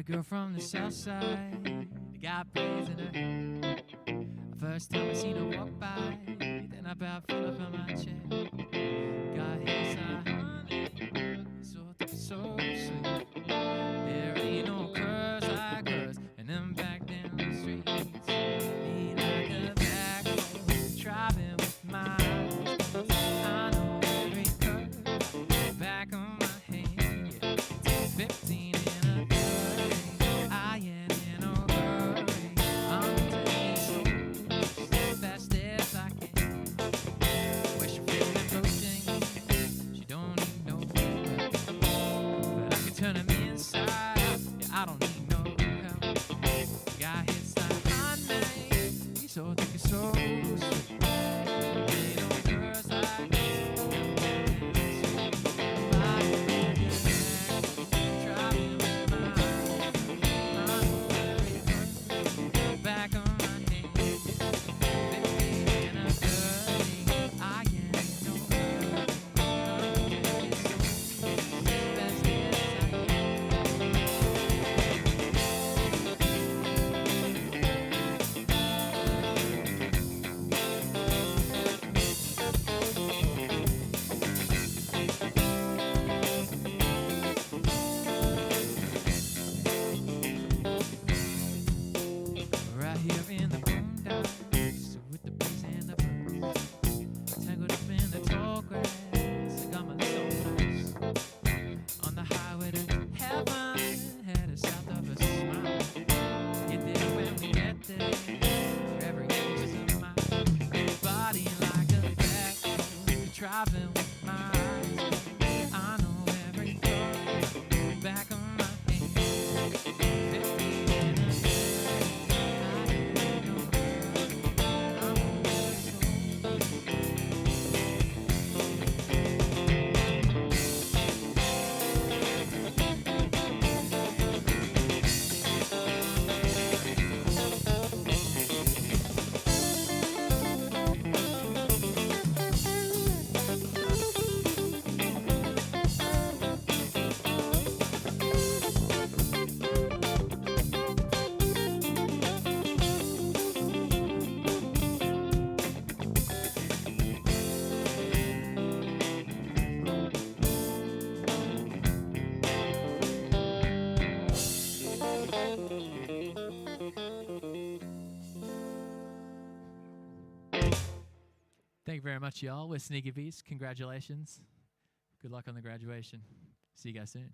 a girl from the south side, got braids in her hair. First time I seen her walk by, then I about fell off on my chair. Got his honey, so thick, so sweet. There ain't no curves like hers, and them back down the streets. Be like a back road, driving with my eyes. I know every curve, back on my hand. Yeah, 15 and a 30, I ain't in no hurry. I'm taking slow, as fast as I can. Where she feeling approaching, she don't need no help, but I can turn him inside out. Yeah, I don't need no help. Got his like my name, he's so thick and so sweet. Ain't no girls like this. Driving with my eyes, back on my head. 15 and a 30, I ain't no hurry. It's so best as I right here in the boondocks, with the breeze and the birds, tangled up in the tall grass. I got my little place on the highway to heaven, headed south of a smile. Get there when we get there, every inch is a mile. Body like a back road, driving with my eyes. I know every curve, back on my hand. 15 and a 30, I ain't no hurry. I'm Thank you very much, y'all. We're Sneaky Beast. Congratulations. Good luck on the graduation. See you guys soon.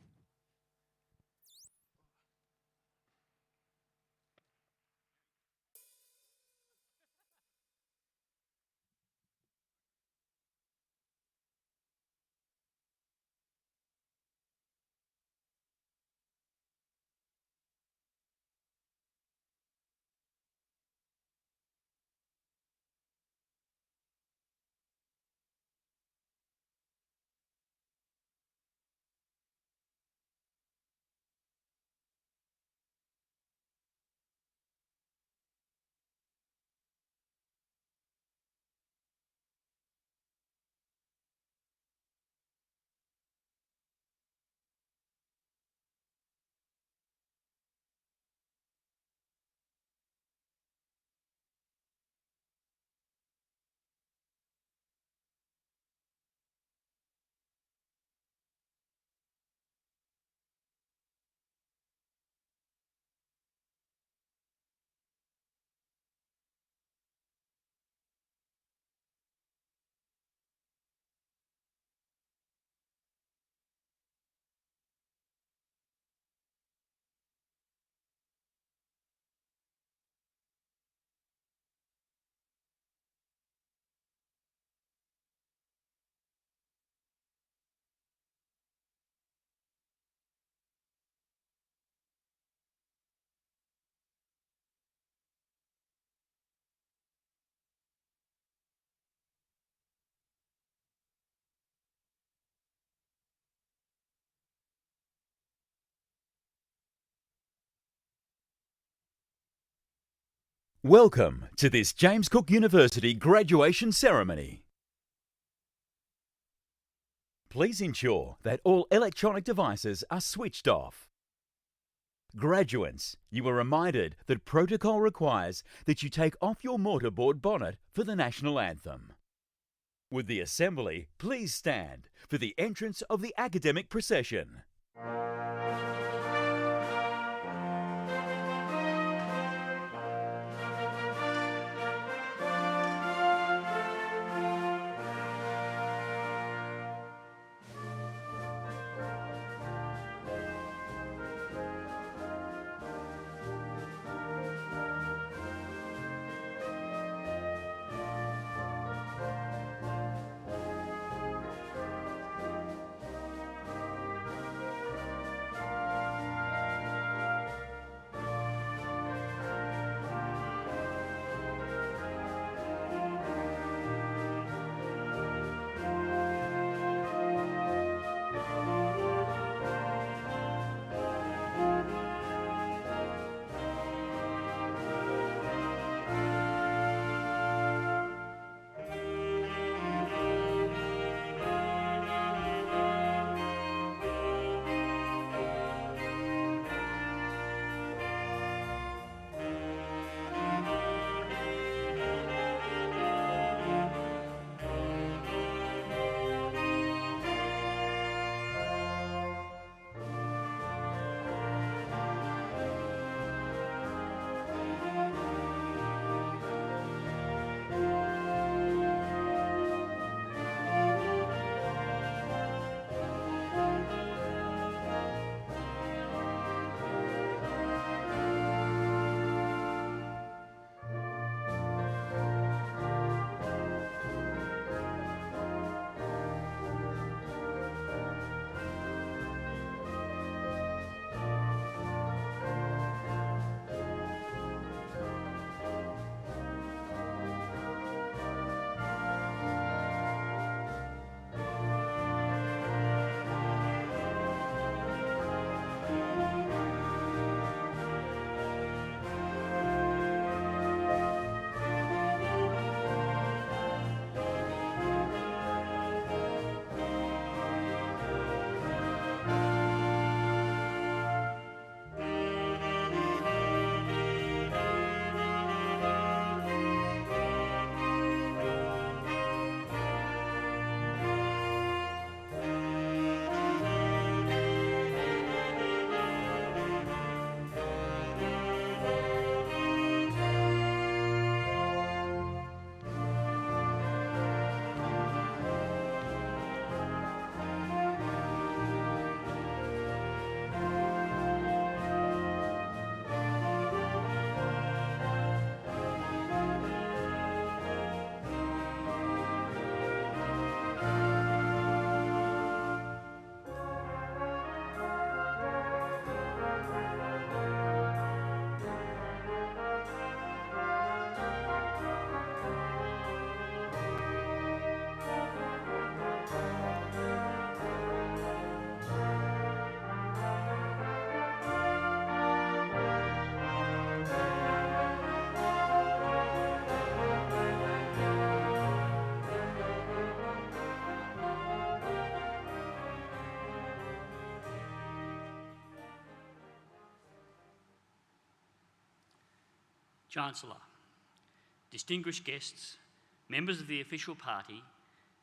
Welcome to this James Cook University graduation ceremony. Please ensure that all electronic devices are switched off. Graduates, you are reminded that protocol requires that you take off your mortarboard bonnet for the national anthem. Would the Assembly please stand for the entrance of the academic procession? Chancellor, distinguished guests, members of the official party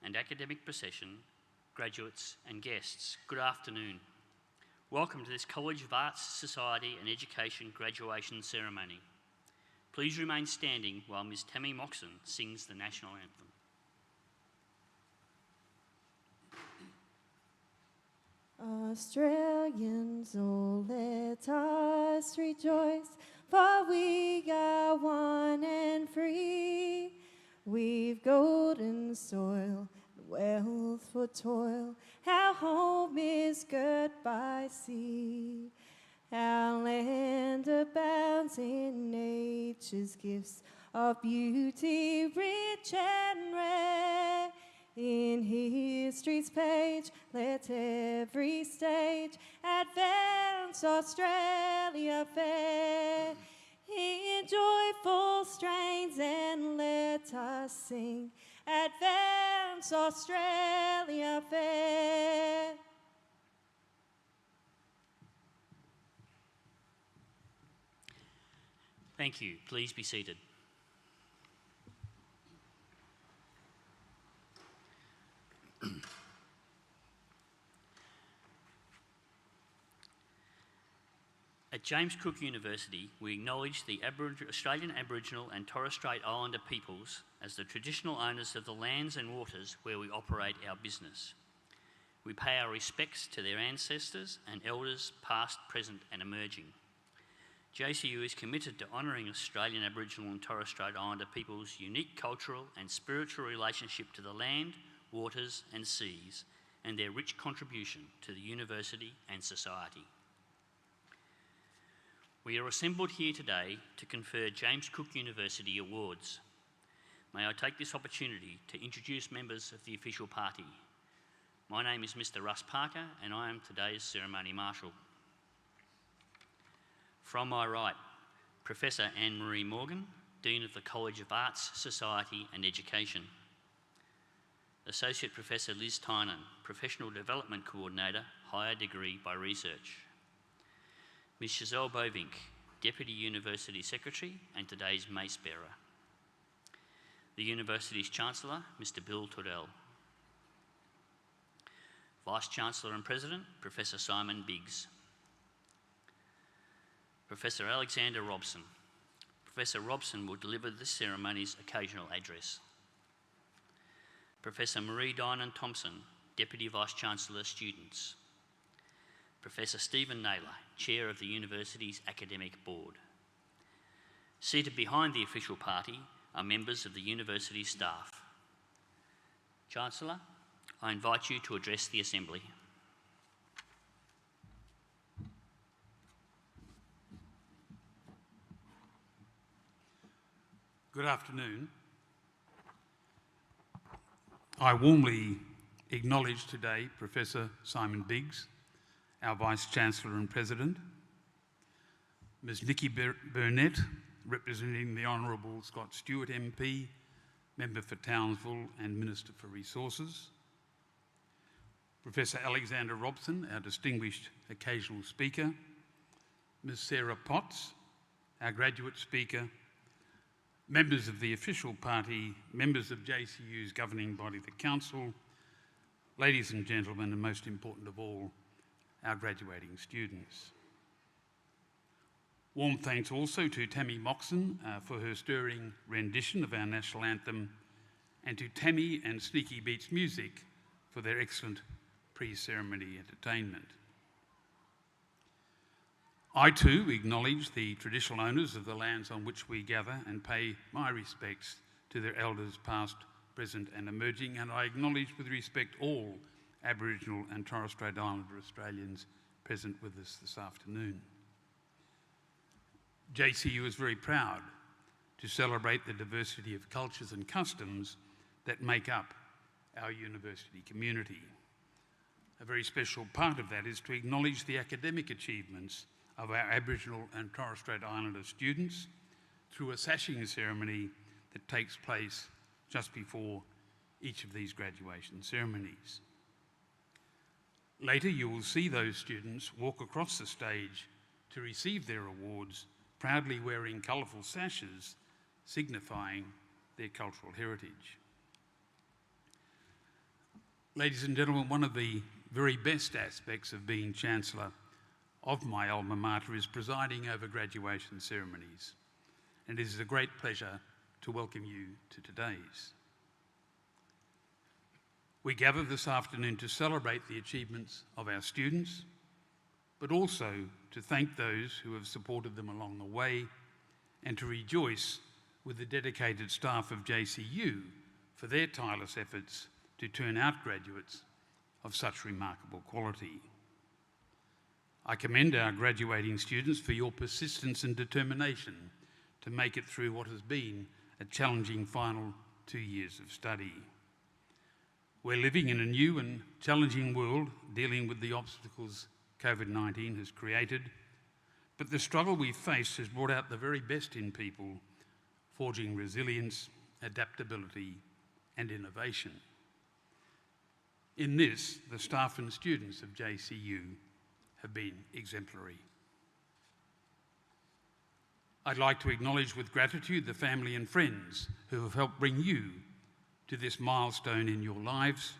and academic procession, graduates and guests, good afternoon. Welcome to this College of Arts, Society and Education graduation ceremony. Please remain standing while Ms Tammy Moxon sings the national anthem. Australians, oh, let us rejoice, for we are one and free. We've golden soil, wealth for toil. Our home is girt by sea. Our land abounds in nature's gifts of beauty, rich and rare. In history's page, let every stage advance Australia fair. In joyful strains and let us sing, advance Australia fair. Thank you. Please be seated. At James Cook University, we acknowledge the Australian Aboriginal and Torres Strait Islander peoples as the traditional owners of the lands and waters where we operate our business. We pay our respects to their ancestors and elders past, present and emerging. JCU is committed to honouring Australian Aboriginal and Torres Strait Islander people's unique cultural and spiritual relationship to the land, waters and seas, and their rich contribution to the university and society. We are assembled here today to confer James Cook University Awards. May I take this opportunity to introduce members of the official party. My name is Mr. Russ Parker and I am today's Ceremony Marshal. From my right, Professor Anne-Marie Morgan, Dean of the College of Arts, Society and Education. Associate Professor Liz Tynan, Professional Development Coordinator, Higher Degree by Research. Ms. Giselle Bovink, Deputy University Secretary and today's Mace Bearer. The University's Chancellor, Mr. Bill Tordell. Vice-Chancellor and President, Professor Simon Biggs. Professor Alexander Robson. Professor Robson will deliver this ceremony's occasional address. Professor Marie Dinan Thompson, Deputy Vice-Chancellor, Students. Professor Stephen Naylor, Chair of the University's Academic Board. Seated behind the official party are members of the university staff. Chancellor, I invite you to address the Assembly. Good afternoon. I warmly acknowledge today Professor Simon Biggs, our Vice-Chancellor and President, Ms Nikki Burnett, representing the Honourable Scott Stewart MP, Member for Townsville and Minister for Resources, Professor Alexander Robson, our distinguished occasional speaker, Ms Sarah Potts, our graduate speaker, members of the official party, members of JCU's governing body, the Council, ladies and gentlemen, and most important of all, our graduating students. Warm thanks also to Tammy Moxon for her stirring rendition of our national anthem, and to Tammy and Sneaky Beats Music for their excellent pre-ceremony entertainment. I too acknowledge the traditional owners of the lands on which we gather and pay my respects to their elders past, present and emerging, and I acknowledge with respect all Aboriginal and Torres Strait Islander Australians present with us this afternoon. JCU is very proud to celebrate the diversity of cultures and customs that make up our university community. A very special part of that is to acknowledge the academic achievements of our Aboriginal and Torres Strait Islander students through a sashing ceremony that takes place just before each of these graduation ceremonies. Later, you will see those students walk across the stage to receive their awards, proudly wearing colourful sashes signifying their cultural heritage. Ladies and gentlemen, one of the very best aspects of being Chancellor of my alma mater is presiding over graduation ceremonies, and it is a great pleasure to welcome you to today's. We gather this afternoon to celebrate the achievements of our students, but also to thank those who have supported them along the way and to rejoice with the dedicated staff of JCU for their tireless efforts to turn out graduates of such remarkable quality. I commend our graduating students for your persistence and determination to make it through what has been a challenging final 2 years of study. We're living in a new and challenging world, dealing with the obstacles COVID-19 has created, but the struggle we've faced has brought out the very best in people, forging resilience, adaptability and innovation. In this, the staff and students of JCU have been exemplary. I'd like to acknowledge with gratitude the family and friends who have helped bring you to this milestone in your lives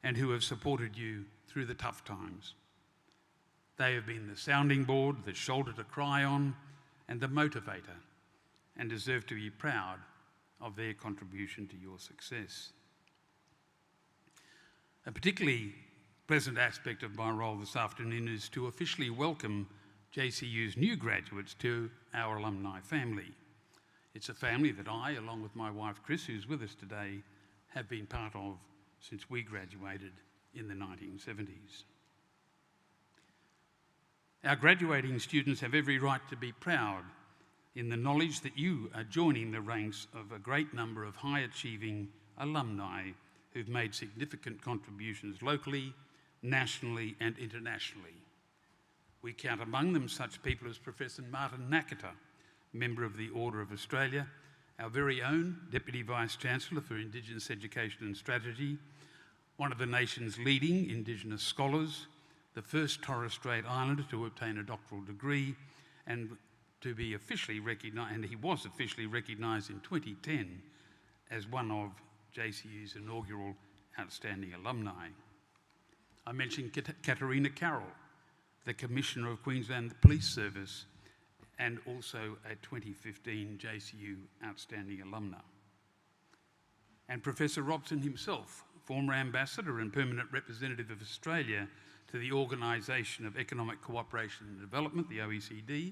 and who have supported you through the tough times. They have been the sounding board, the shoulder to cry on, and the motivator, and deserve to be proud of their contribution to your success. A particularly pleasant aspect of my role this afternoon is to officially welcome JCU's new graduates to our alumni family. It's a family that I, along with my wife Chris, who's with us today, have been part of since we graduated in the 1970s. Our graduating students have every right to be proud in the knowledge that you are joining the ranks of a great number of high-achieving alumni who've made significant contributions locally, nationally and internationally. We count among them such people as Professor Martin Nakata, Member of the Order of Australia, our very own Deputy Vice-Chancellor for Indigenous Education and Strategy, one of the nation's leading Indigenous scholars, the first Torres Strait Islander to obtain a doctoral degree and to be officially recognised, and he was officially recognised in 2010 as one of JCU's inaugural outstanding alumni. I mentioned Katarina Carroll, the Commissioner of Queensland Police Service, and also a 2015 JCU Outstanding Alumna. And Professor Robson himself, former Ambassador and Permanent Representative of Australia to the Organisation of Economic Cooperation and Development, the OECD.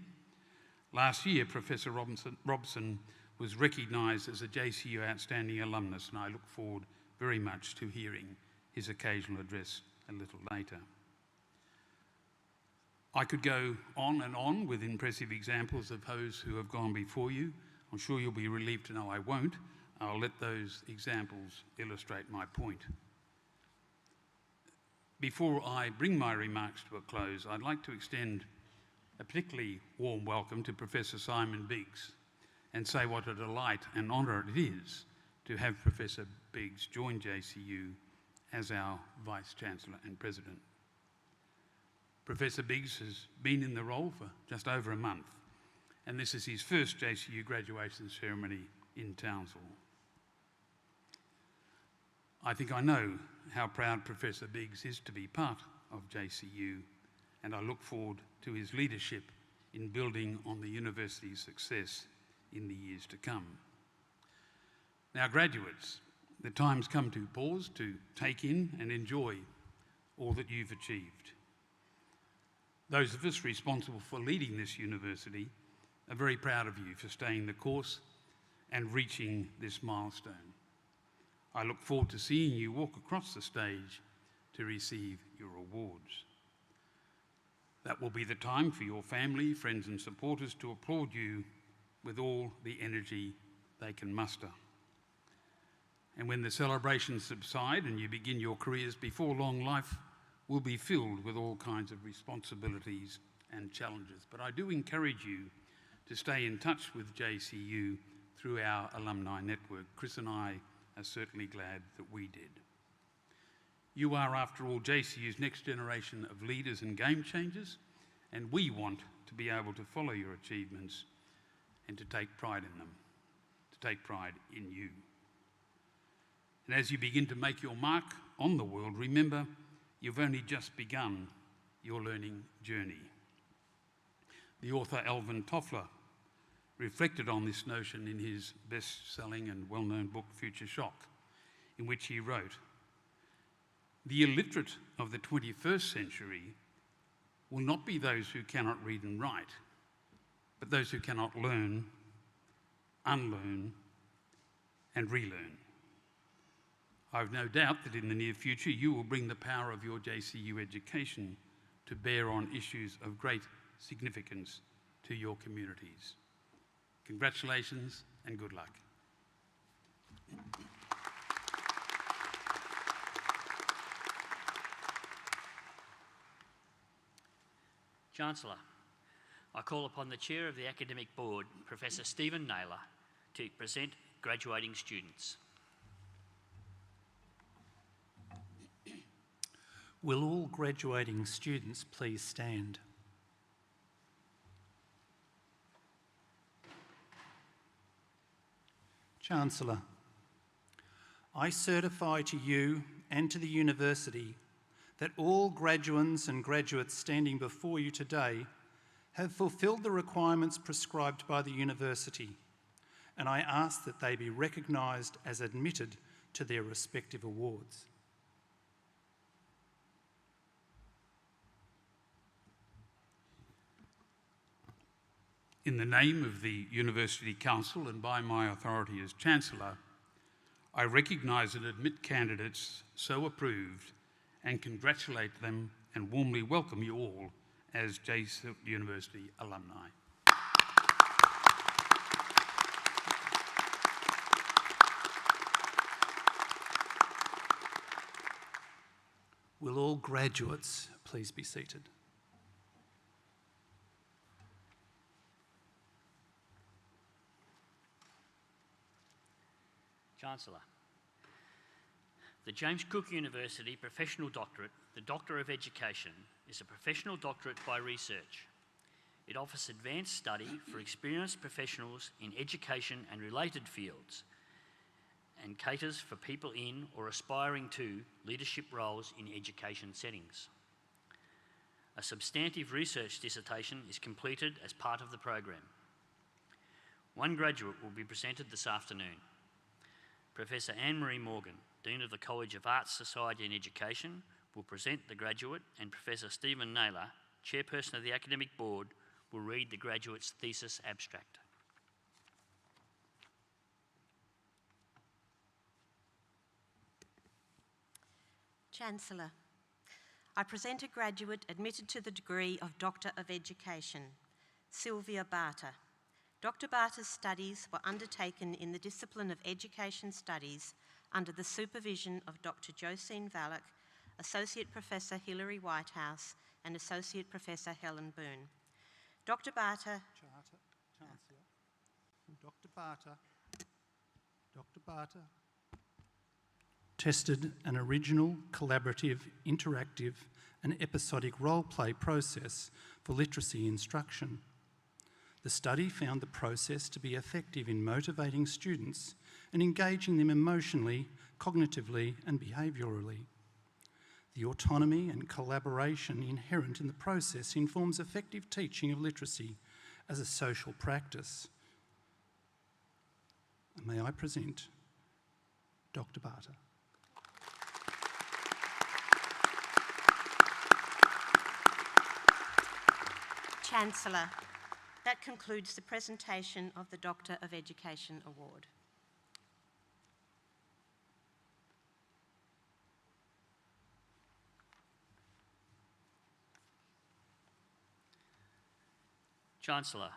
Last year, Professor Robson was recognised as a JCU Outstanding Alumnus, and I look forward very much to hearing his occasional address a little later. I could go on and on with impressive examples of those who have gone before you. I'm sure you'll be relieved to know I won't. I'll let those examples illustrate my point. Before I bring my remarks to a close, I'd like to extend a particularly warm welcome to Professor Simon Biggs and say what a delight and honour it is to have Professor Biggs join JCU as our Vice-Chancellor and President. Professor Biggs has been in the role for just over a month, and this is his first JCU graduation ceremony in Townsville. I think I know how proud Professor Biggs is to be part of JCU, and I look forward to his leadership in building on the university's success in the years to come. Now, graduates, the time's come to pause, to take in and enjoy all that you've achieved. Those of us responsible for leading this university are very proud of you for staying the course and reaching this milestone. I look forward to seeing you walk across the stage to receive your awards. That will be the time for your family, friends and supporters to applaud you with all the energy they can muster. And when the celebrations subside and you begin your careers, before long, life will be filled with all kinds of responsibilities and challenges. But I do encourage you to stay in touch with JCU through our alumni network. Chris and I are certainly glad that we did. You are, after all, JCU's next generation of leaders and game changers, and we want to be able to follow your achievements and to take pride in them, to take pride in you. And as you begin to make your mark on the world, remember, you've only just begun your learning journey. The author Alvin Toffler reflected on this notion in his best-selling and well-known book, Future Shock, in which he wrote, "The illiterate of the 21st century will not be those who cannot read and write, but those who cannot learn, unlearn, and relearn." I've no doubt that in the near future you will bring the power of your JCU education to bear on issues of great significance to your communities. Congratulations and good luck. Chancellor, I call upon the Chair of the Academic Board, Professor Stephen Naylor, to present graduating students. Will all graduating students please stand? Chancellor, I certify to you and to the University that all graduands and graduates standing before you today have fulfilled the requirements prescribed by the University, and I ask that they be recognised as admitted to their respective awards. In the name of the University Council and by my authority as Chancellor, I recognise and admit candidates so approved and congratulate them and warmly welcome you all as JSIP University alumni. Will all graduates please be seated? Chancellor, the James Cook University Professional Doctorate, the Doctor of Education, is a professional doctorate by research. It offers advanced study for experienced professionals in education and related fields and caters for people in or aspiring to leadership roles in education settings. A substantive research dissertation is completed as part of the program. One graduate will be presented this afternoon. Professor Anne-Marie Morgan, Dean of the College of Arts, Society and Education, will present the graduate, and Professor Stephen Naylor, Chairperson of the Academic Board, will read the graduate's thesis abstract. Chancellor, I present a graduate admitted to the degree of Doctor of Education, Sylvia Barter. Dr. Barter's studies were undertaken in the discipline of Education Studies under the supervision of Dr. Josine Valak, Associate Professor Hilary Whitehouse, and Associate Professor Helen Boone. Dr. Barter... Chancellor, Dr. Barter tested an original, collaborative, interactive and episodic role-play process for literacy instruction. The study found the process to be effective in motivating students and engaging them emotionally, cognitively and behaviourally. The autonomy and collaboration inherent in the process informs effective teaching of literacy as a social practice. May I present Dr. Barter. Chancellor, that concludes the presentation of the Doctor of Education Award. Chancellor,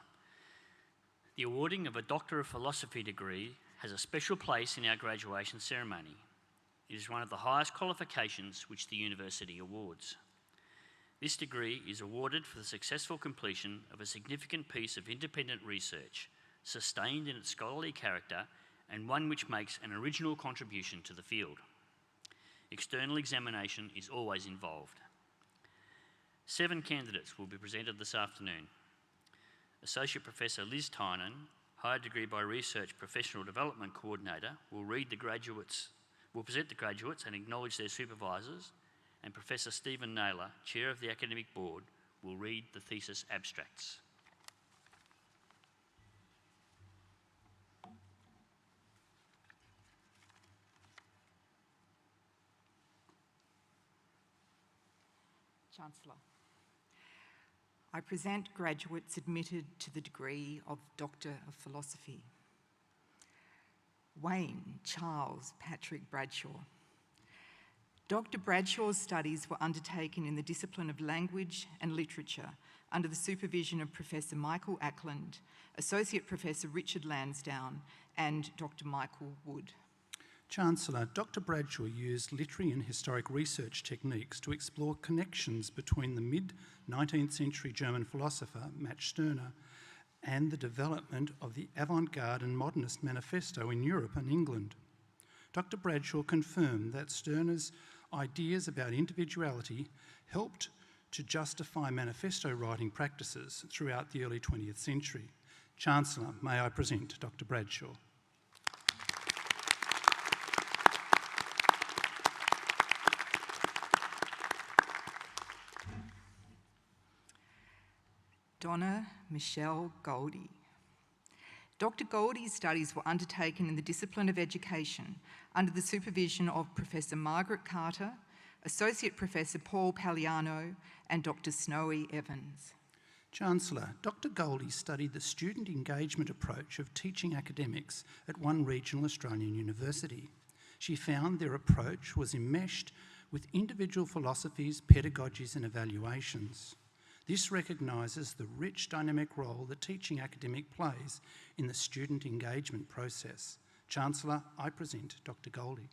the awarding of a Doctor of Philosophy degree has a special place in our graduation ceremony. It is one of the highest qualifications which the University awards. This degree is awarded for the successful completion of a significant piece of independent research, sustained in its scholarly character and one which makes an original contribution to the field. External examination is always involved. 7 candidates will be presented this afternoon. Associate Professor Liz Tynan, Higher Degree by Research Professional Development Coordinator, will present the graduates and acknowledge their supervisors, and Professor Stephen Naylor, Chair of the Academic Board, will read the thesis abstracts. Chancellor, I present graduates admitted to the degree of Doctor of Philosophy. Wayne Charles Patrick Bradshaw. Dr. Bradshaw's studies were undertaken in the discipline of language and literature under the supervision of Professor Michael Ackland, Associate Professor Richard Lansdowne and Dr. Michael Wood. Chancellor, Dr. Bradshaw used literary and historic research techniques to explore connections between the mid-19th century German philosopher Max Stirner and the development of the avant-garde and modernist manifesto in Europe and England. Dr. Bradshaw confirmed that Stirner's ideas about individuality helped to justify manifesto writing practices throughout the early 20th century. Chancellor, may I present Dr. Bradshaw. Donna Michelle Goldie. Dr. Goldie's studies were undertaken in the discipline of education under the supervision of Professor Margaret Carter, Associate Professor Paul Pagliano, and Dr. Snowy Evans. Chancellor, Dr. Goldie studied the student engagement approach of teaching academics at one regional Australian university. She found their approach was enmeshed with individual philosophies, pedagogies and evaluations. This recognises the rich dynamic role the teaching academic plays in the student engagement process. Chancellor, I present Dr. Goldie.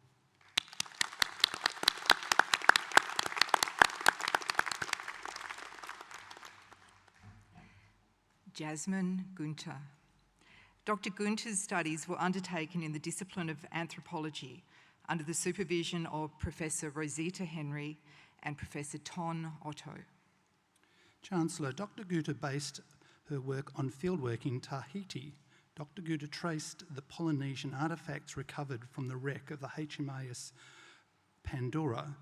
Jasmine Gunter. Dr. Gunter's studies were undertaken in the discipline of anthropology under the supervision of Professor Rosita Henry and Professor Ton Otto. Chancellor, Dr. Gunter based her work on fieldwork in Tahiti. Dr. Gunter traced the Polynesian artefacts recovered from the wreck of the HMAS Pandora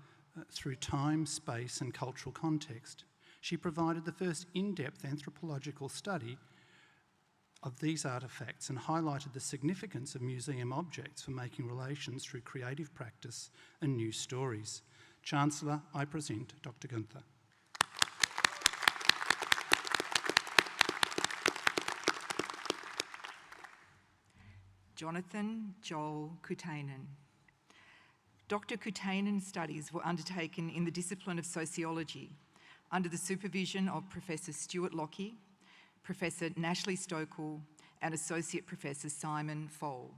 through time, space and cultural context. She provided the first in-depth anthropological study of these artefacts and highlighted the significance of museum objects for making relations through creative practice and new stories. Chancellor, I present Dr. Gunther. Jonathan Joel Kutainen. Dr. Kutainen's studies were undertaken in the discipline of sociology under the supervision of Professor Stuart Lockie, Professor Nashley Stokel and Associate Professor Simon Fole.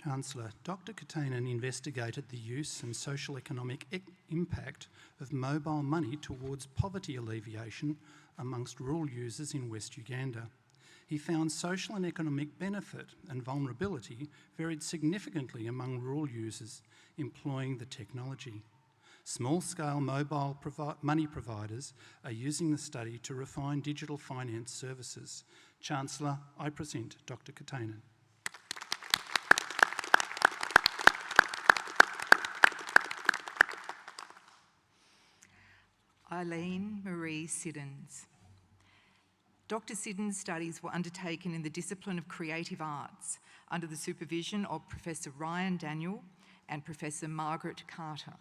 Chancellor, Dr. Kutainen investigated the use and social economic impact of mobile money towards poverty alleviation amongst rural users in West Uganda. He found social and economic benefit and vulnerability varied significantly among rural users employing the technology. Small-scale mobile money providers are using the study to refine digital finance services. Chancellor, I present Dr. Kutainen. Eileen Marie Siddons. Dr. Siddons' studies were undertaken in the discipline of creative arts under the supervision of Professor Ryan Daniel and Professor Margaret Carter.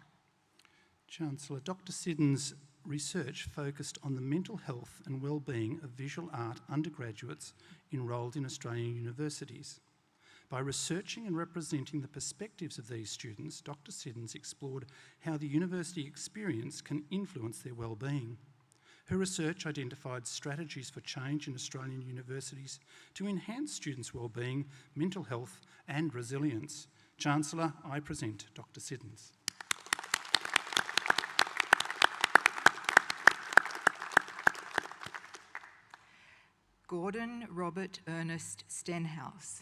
Chancellor, Dr. Siddons' research focused on the mental health and well-being of visual art undergraduates enrolled in Australian universities. By researching and representing the perspectives of these students, Dr. Siddons explored how the university experience can influence their well-being. Her research identified strategies for change in Australian universities to enhance students' well-being, mental health and resilience. Chancellor, I present Dr. Siddons. Gordon Robert Ernest Stenhouse.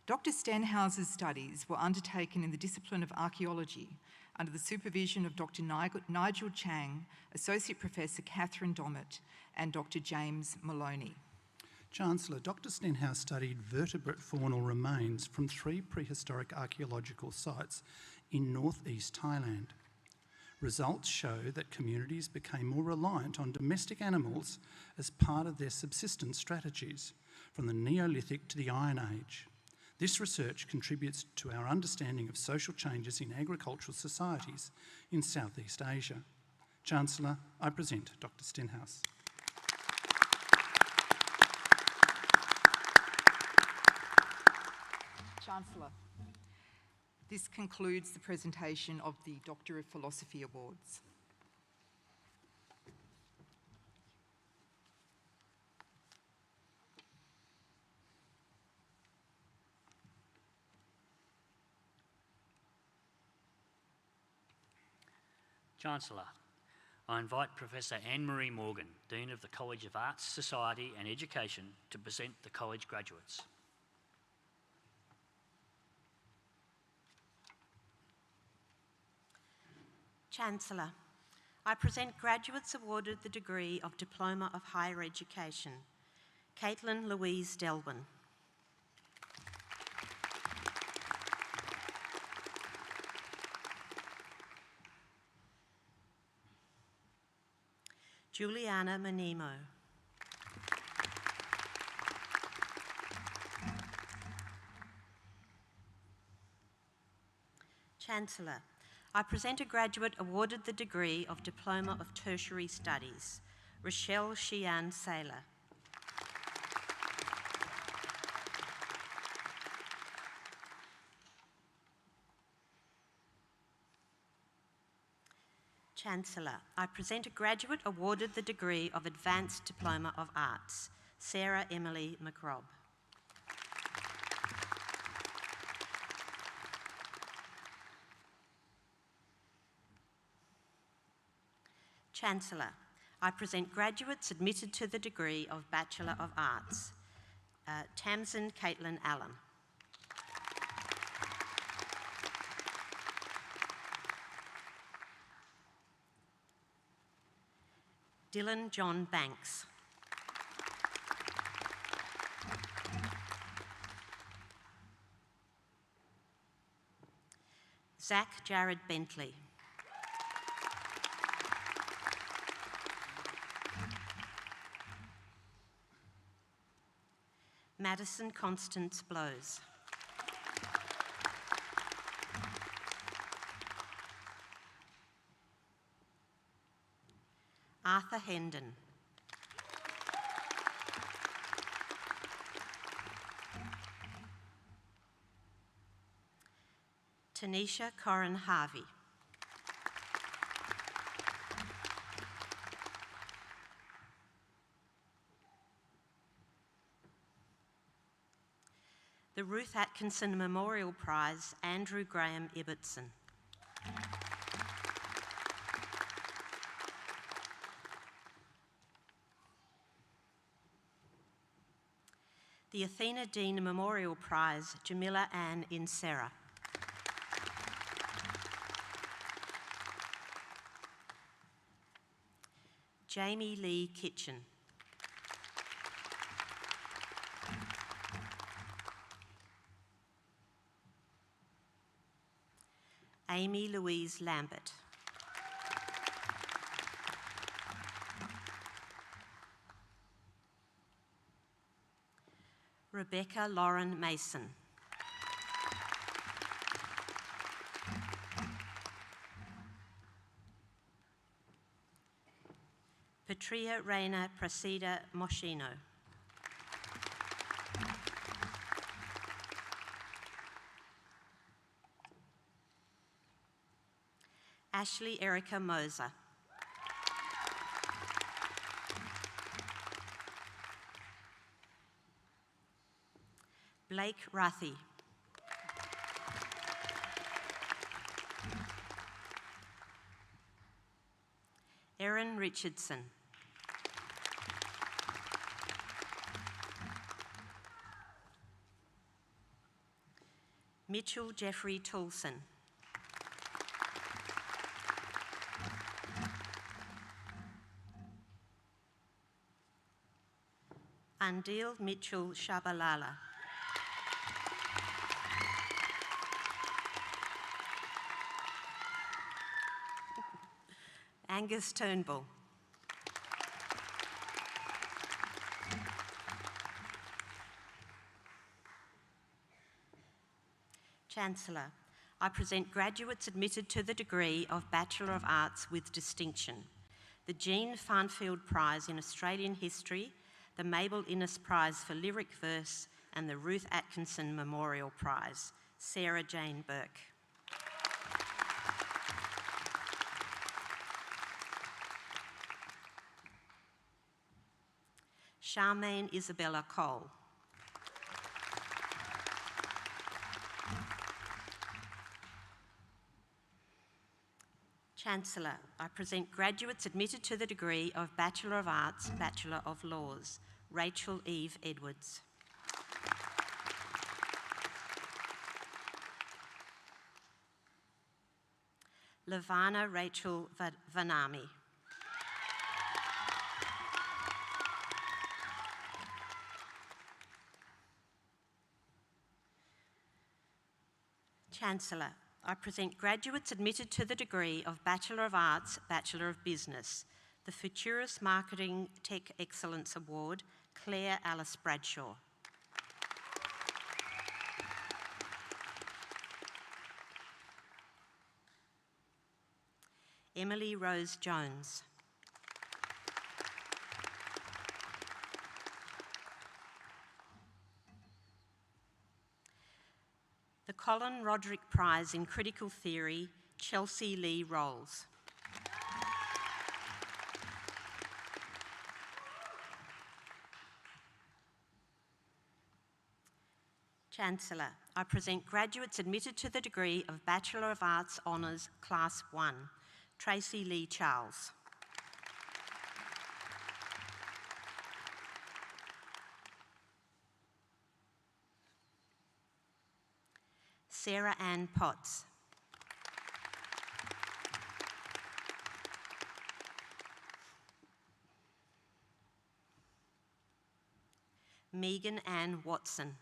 Dr. Stenhouse's studies were undertaken in the discipline of archaeology under the supervision of Dr. Nigel Chang, Associate Professor Catherine Dommett and Dr. James Maloney. Chancellor, Dr. Stenhouse studied vertebrate faunal remains from 3 prehistoric archaeological sites in northeast Thailand. Results show that communities became more reliant on domestic animals as part of their subsistence strategies, from the Neolithic to the Iron Age. This research contributes to our understanding of social changes in agricultural societies in Southeast Asia. Chancellor, I present Dr. Stenhouse. Chancellor, this concludes the presentation of the Doctor of Philosophy Awards. Chancellor, I invite Professor Anne-Marie Morgan, Dean of the College of Arts, Society and Education, to present the college graduates. Chancellor, I present graduates awarded the degree of Diploma of Higher Education. Caitlin Louise Delwyn. Juliana Monimo. Chancellor, I present a graduate awarded the degree of Diploma of Tertiary Studies, Rochelle Sheehan Saylor. Chancellor, I present a graduate awarded the degree of Advanced Diploma of Arts, Sarah Emily McRobb. Chancellor, I present graduates admitted to the degree of Bachelor of Arts, Tamsin Caitlin Allen. Dylan John Banks. Zach Jared Bentley. Madison Constance Blows. Arthur Hendon. Tanisha Corin Harvey. The Ruth Atkinson Memorial Prize, Andrew Graham Ibbotson. The Athena Dean Memorial Prize, Jamila Ann Insera. Jamie Lee Kitchen. Amy Louise Lambert. Rebecca Lauren Mason. Patria Reina Prasida Moschino. Ashley Erica Moser. Blake Rathi. Erin Richardson. Mitchell Jeffrey Toulson. Andil Mitchell Shabalala. Angus Turnbull. Chancellor, I present graduates admitted to the degree of Bachelor of Arts with distinction. The Jean Farnfield Prize in Australian History, the Mabel Innes Prize for Lyric Verse, and the Ruth Atkinson Memorial Prize, Sarah Jane Burke. Charmaine Isabella Cole. Chancellor, I present graduates admitted to the degree of Bachelor of Arts, Bachelor of Laws, Rachel Eve Edwards. Lavana Rachel Vanami. Chancellor, I present graduates admitted to the degree of Bachelor of Arts, Bachelor of Business, The Futurist Marketing Tech Excellence Award, Claire Alice Bradshaw. Emily Rose Jones. The Colin Roderick Prize in Critical Theory, Chelsea Lee Rolls. Chancellor, I present graduates admitted to the degree of Bachelor of Arts Honours Class 1, Tracy Lee Charles. Sarah Ann Potts. Megan Ann Watson.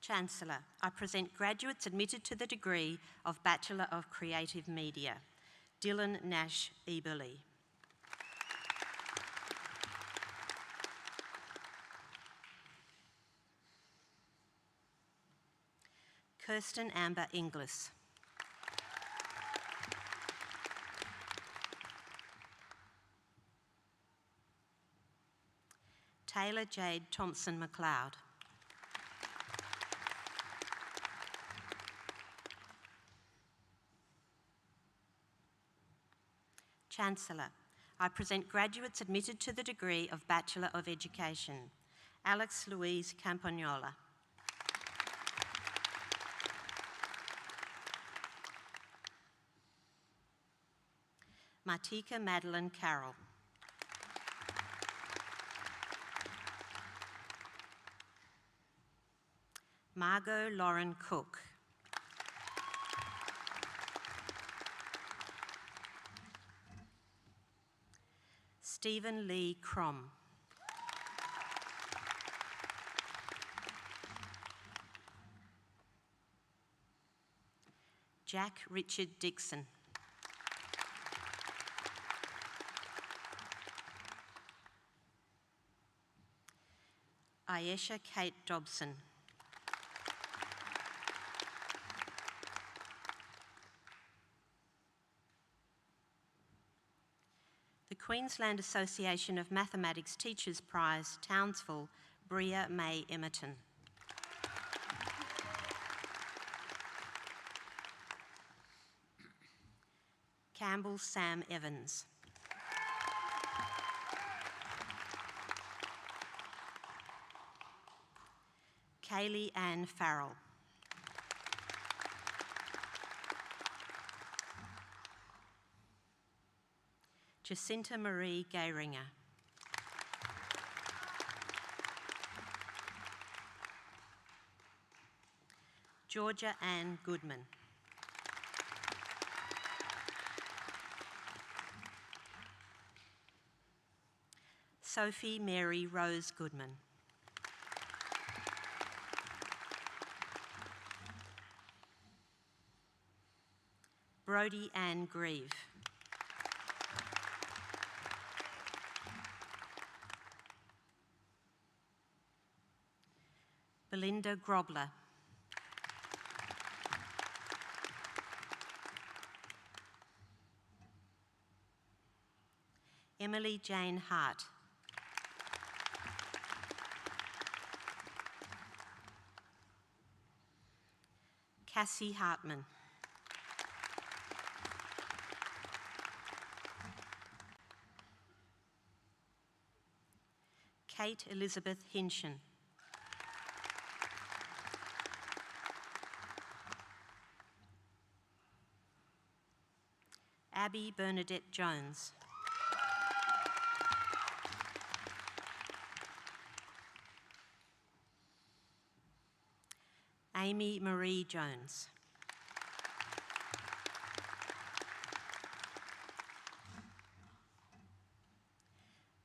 Chancellor, I present graduates admitted to the degree of Bachelor of Creative Media, Dylan Nash Eberly. Kirsten Amber Inglis. Taylor Jade Thompson McLeod. Chancellor, I present graduates admitted to the degree of Bachelor of Education, Alex Louise Campagnola. Martika Madeline Carroll. Margot Lauren Cook. Stephen Lee Crom. Jack Richard Dixon. Ayesha Kate Dobson. The Queensland Association of Mathematics Teachers Prize, Townsville, Bria May Emerton. Campbell Sam Evans. Kaylee Ann Farrell. Jacinta Marie Gayringer. Georgia Ann Goodman. Sophie Mary Rose Goodman. Brodie Ann Grieve. Belinda Grobler. Emily Jane Hart. Cassie Hartman. Kate Elizabeth Hinshin. Abby Bernadette Jones. Amy Marie Jones.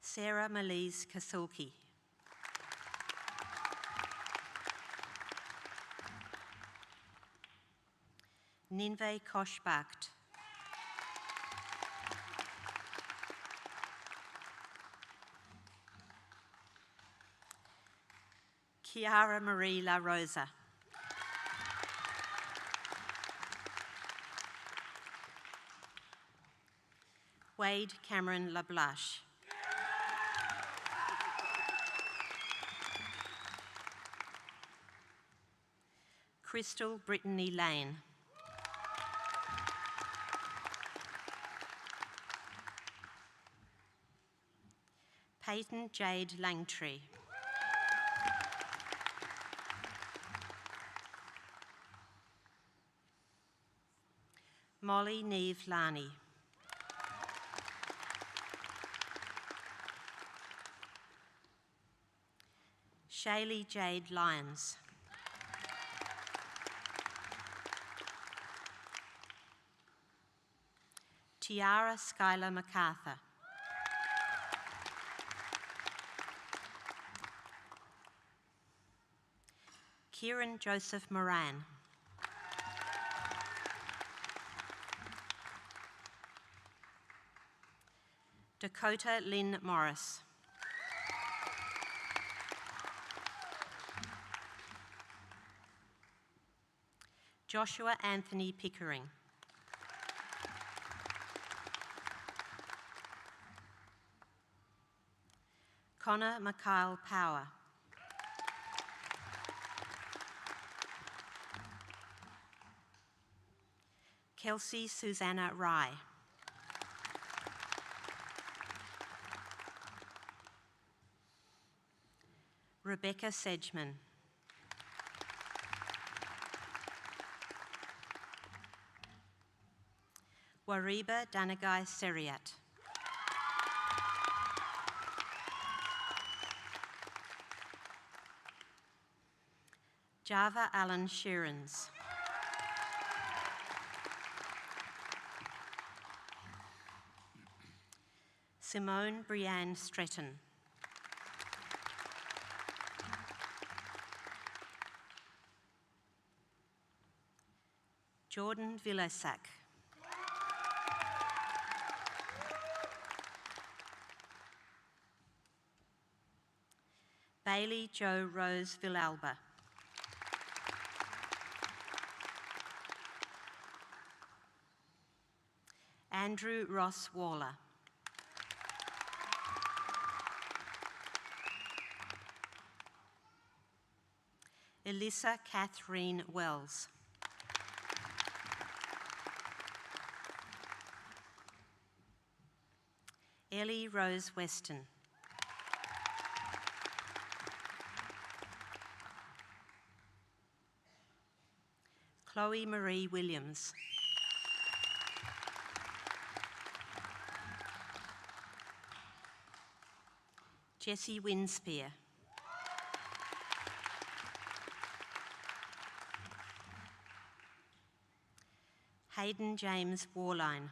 Sarah Malise Kasulki. Ninve Koshbakt. Chiara Marie La Rosa. Wade Cameron Lablache. Crystal Brittany Lane. Peyton Jade Langtree. Molly Neve Lani. Shaylee Jade Lyons. Tiara Skylar MacArthur. Kieran Joseph Moran. Dakota Lynn Morris. Joshua Anthony Pickering. Connor Mikhail Power. Kelsey Susanna Rye. Rebecca Sedgman. Wariba Danagai Seriat. Java Allen Sheerans. Simone Brianne Stretton. Jordan Villasack. Bailey Jo Rose Villalba. Andrew Ross Waller. Elissa Catherine Wells. Ellie Rose Weston. Chloe Marie Williams. Jessie Winspear. Hayden James Warline.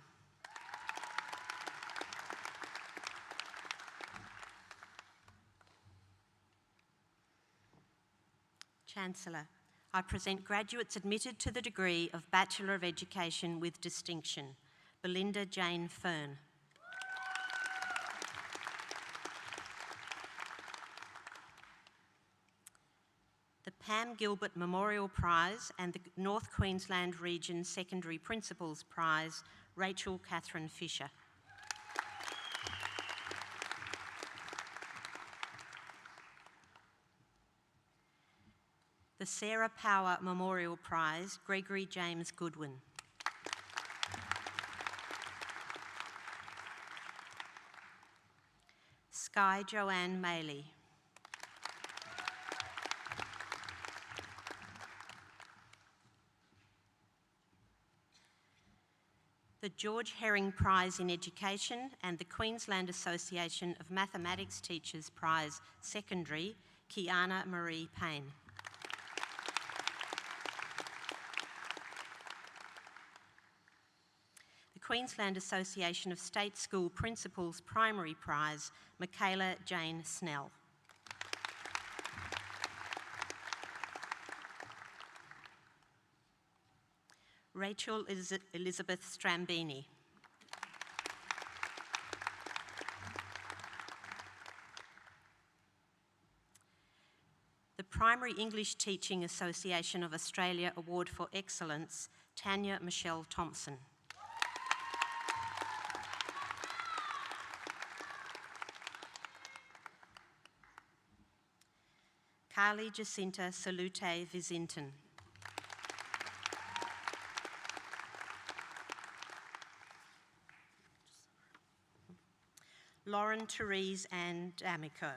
Chancellor, I present graduates admitted to the degree of Bachelor of Education with Distinction. Belinda Jane Fern. The Pam Gilbert Memorial Prize and the North Queensland Region Secondary Principals Prize, Rachel Catherine Fisher. The Sarah Power Memorial Prize, Gregory James Goodwin. Sky Joanne Maley. The George Herring Prize in Education and the Queensland Association of Mathematics Teachers Prize, Secondary, Kiana Marie Payne. The Queensland Association of State School Principals Primary Prize, Michaela Jane Snell. Rachel Elizabeth Strambini. The Primary English Teaching Association of Australia Award for Excellence, Tanya Michelle Thompson. Carly Jacinta Salute Vizinton. Lauren Therese Ann D'Amico.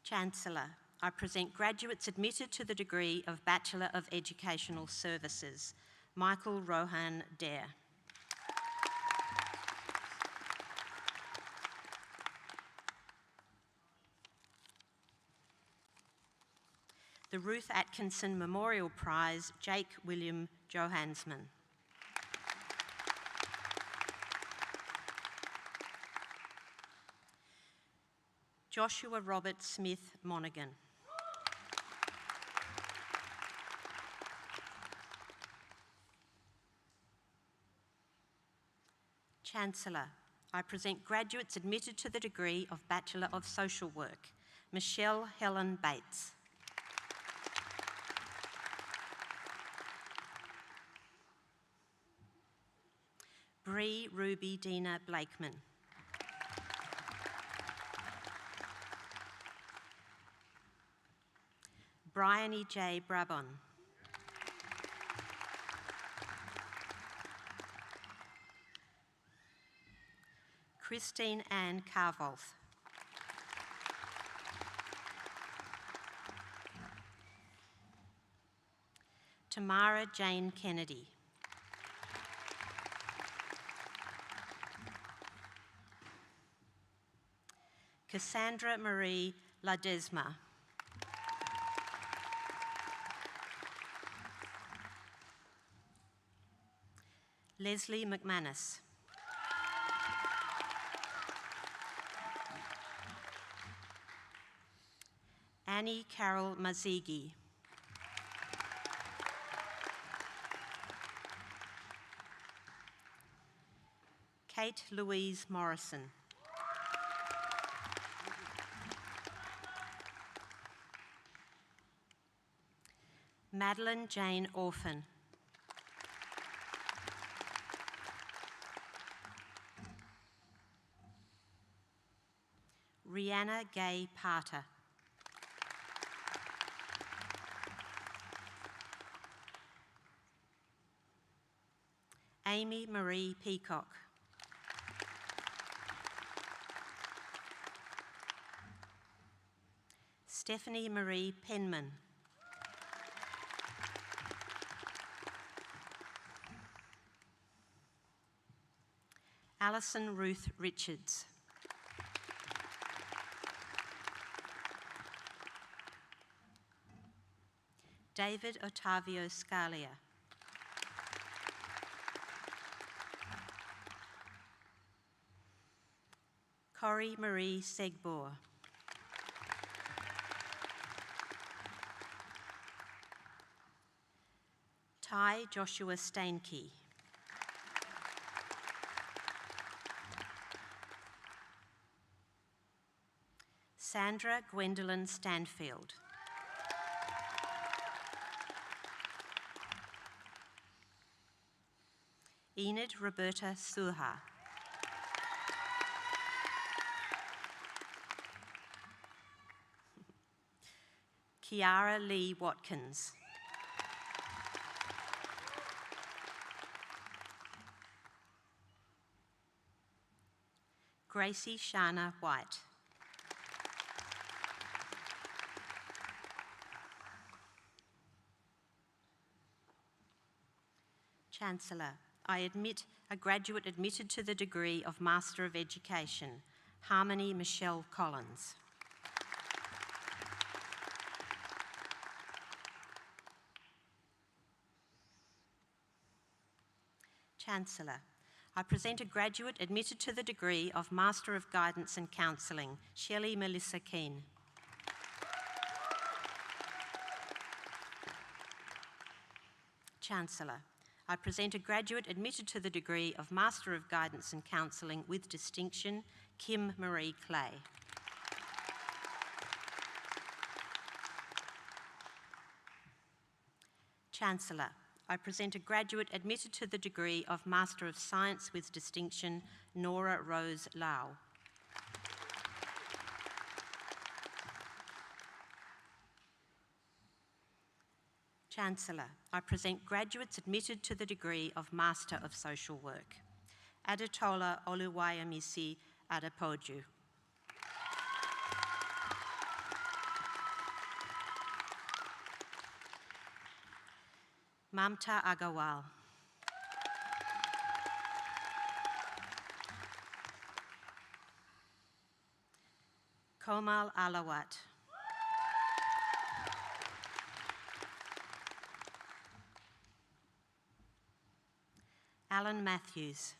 Chancellor, I present graduates admitted to the degree of Bachelor of Educational Services, Michael Rohan Dare. The Ruth Atkinson Memorial Prize, Jake William Johansman. Joshua Robert Smith Monaghan. Chancellor, I present graduates admitted to the degree of Bachelor of Social Work, Michelle Helen Bates. Bree Ruby Dina Blakeman. Bryony J. Brabon. Christine Ann Carvolth. Tamara Jane Kennedy. Cassandra Marie Ladesma. Leslie McManus. Annie Carol Mazigi. Kate Louise Morrison. Madeline Jane Orphan. Rihanna Gay Parter. Amy Marie Peacock. Stephanie Marie Penman. Alison Ruth Richards. David Ottavio Scalia. Corrie Marie Segbor. Ty Joshua Steinke. Sandra Gwendolyn Stanfield. Enid Roberta Suha. Kiara Lee Watkins. Gracie Shana White. Chancellor, I admit a graduate admitted to the degree of Master of Education, Harmony Michelle Collins. Chancellor, I present a graduate admitted to the degree of Master of Guidance and Counselling, Shelley Melissa Keane. Chancellor, I present a graduate admitted to the degree of Master of Guidance and Counselling with distinction, Kim Marie Clay. Chancellor, I present a graduate admitted to the degree of Master of Science with distinction, Nora Rose Lau. Chancellor, I present graduates admitted to the degree of Master of Social Work. Adetola Oluwayemisi Adepoju. Mamta Agarwal. Komal Alawat. Alan Matthews.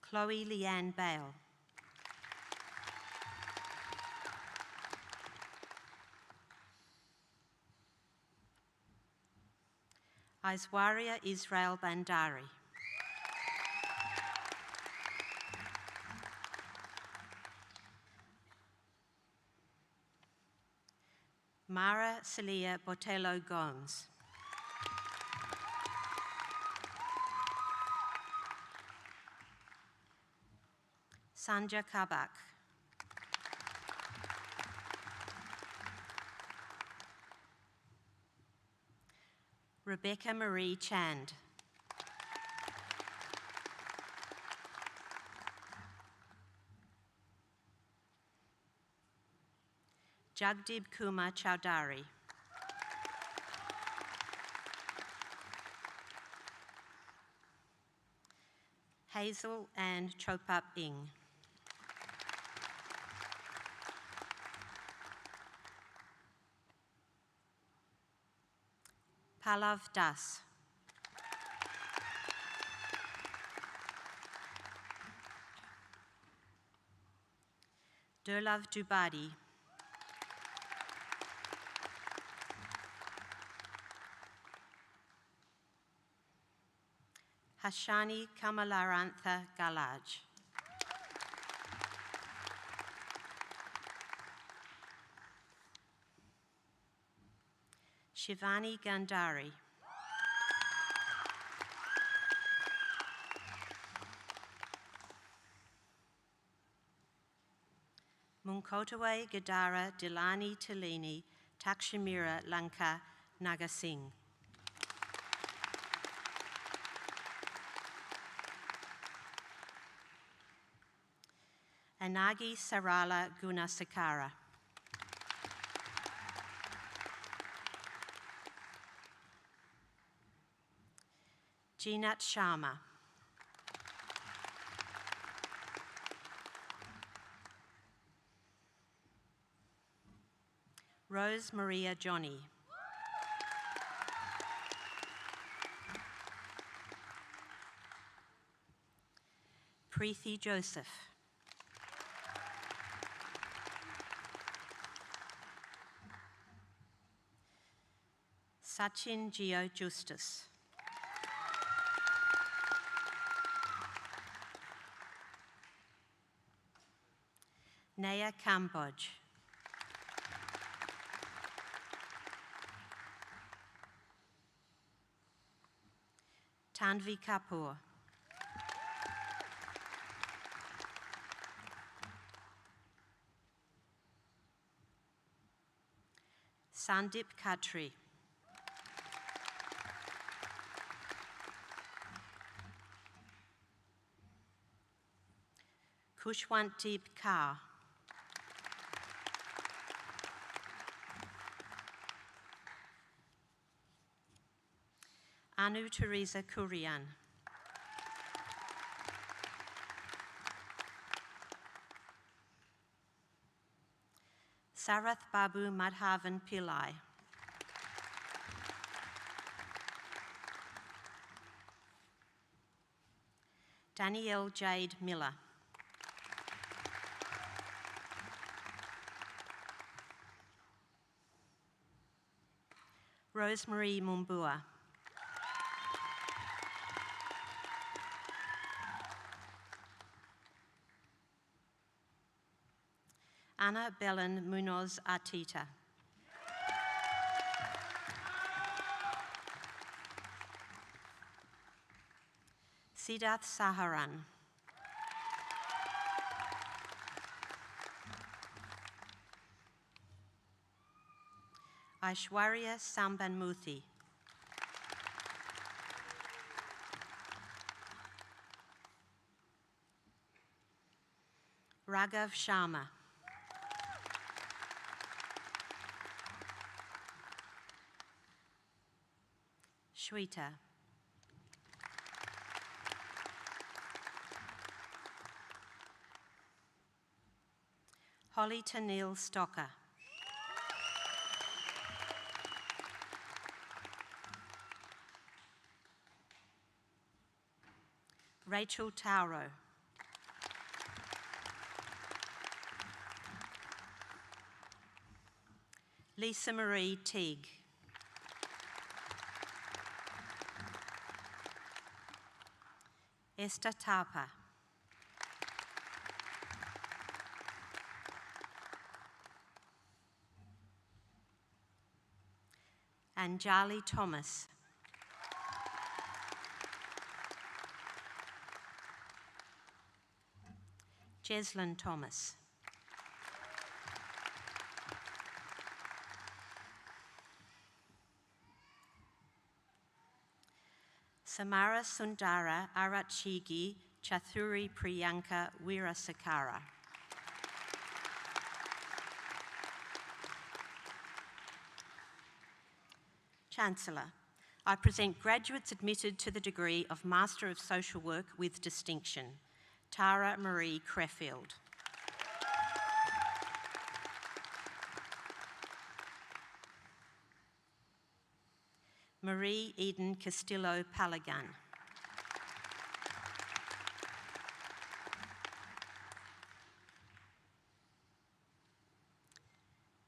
Chloe Leanne Bale. Aizwaria Israel Bandari. Mara Celia Botello Gomes. Sanja Kabak. Rebecca Marie Chand. Jagdib Kumar Chowdhury. Hazel Ann Chopap Ing. Pallav Das. Durlav Dubadi. Hashani Kamalarantha Galaj. Shivani Gandhari. Munkotaway Gadara Dilani Talini Takshimira Lanka Nagasingh. Anagi Sarala Gunasakara. Jeenat Sharma. Rose Maria Johnny. Preethi Joseph. Sachin Geo Justus. Naya Kamboj. Tanvi Kapoor. Sandip Khatri. Kushwantdeep Kaur. Anu Teresa Kurian. Sarath Babu Madhavan Pillai. Danielle Jade Miller. Rosemary Mumbua. Ana Belen Munoz Arteta. Siddharth Saharan. Aishwarya Sambanmurthy. Raghav Sharma. Shweta. Holly Tanil Stocker. Rachel Tauro. Lisa Marie Teague. Esther Tapa. Anjali Thomas. Jeslyn Thomas. Samara Sundara Arachigi Chathuri Priyanka Weerasakara. Chancellor, I present graduates admitted to the degree of Master of Social Work with distinction. Tara Marie Creffield. Marie Eden Castillo Palagan.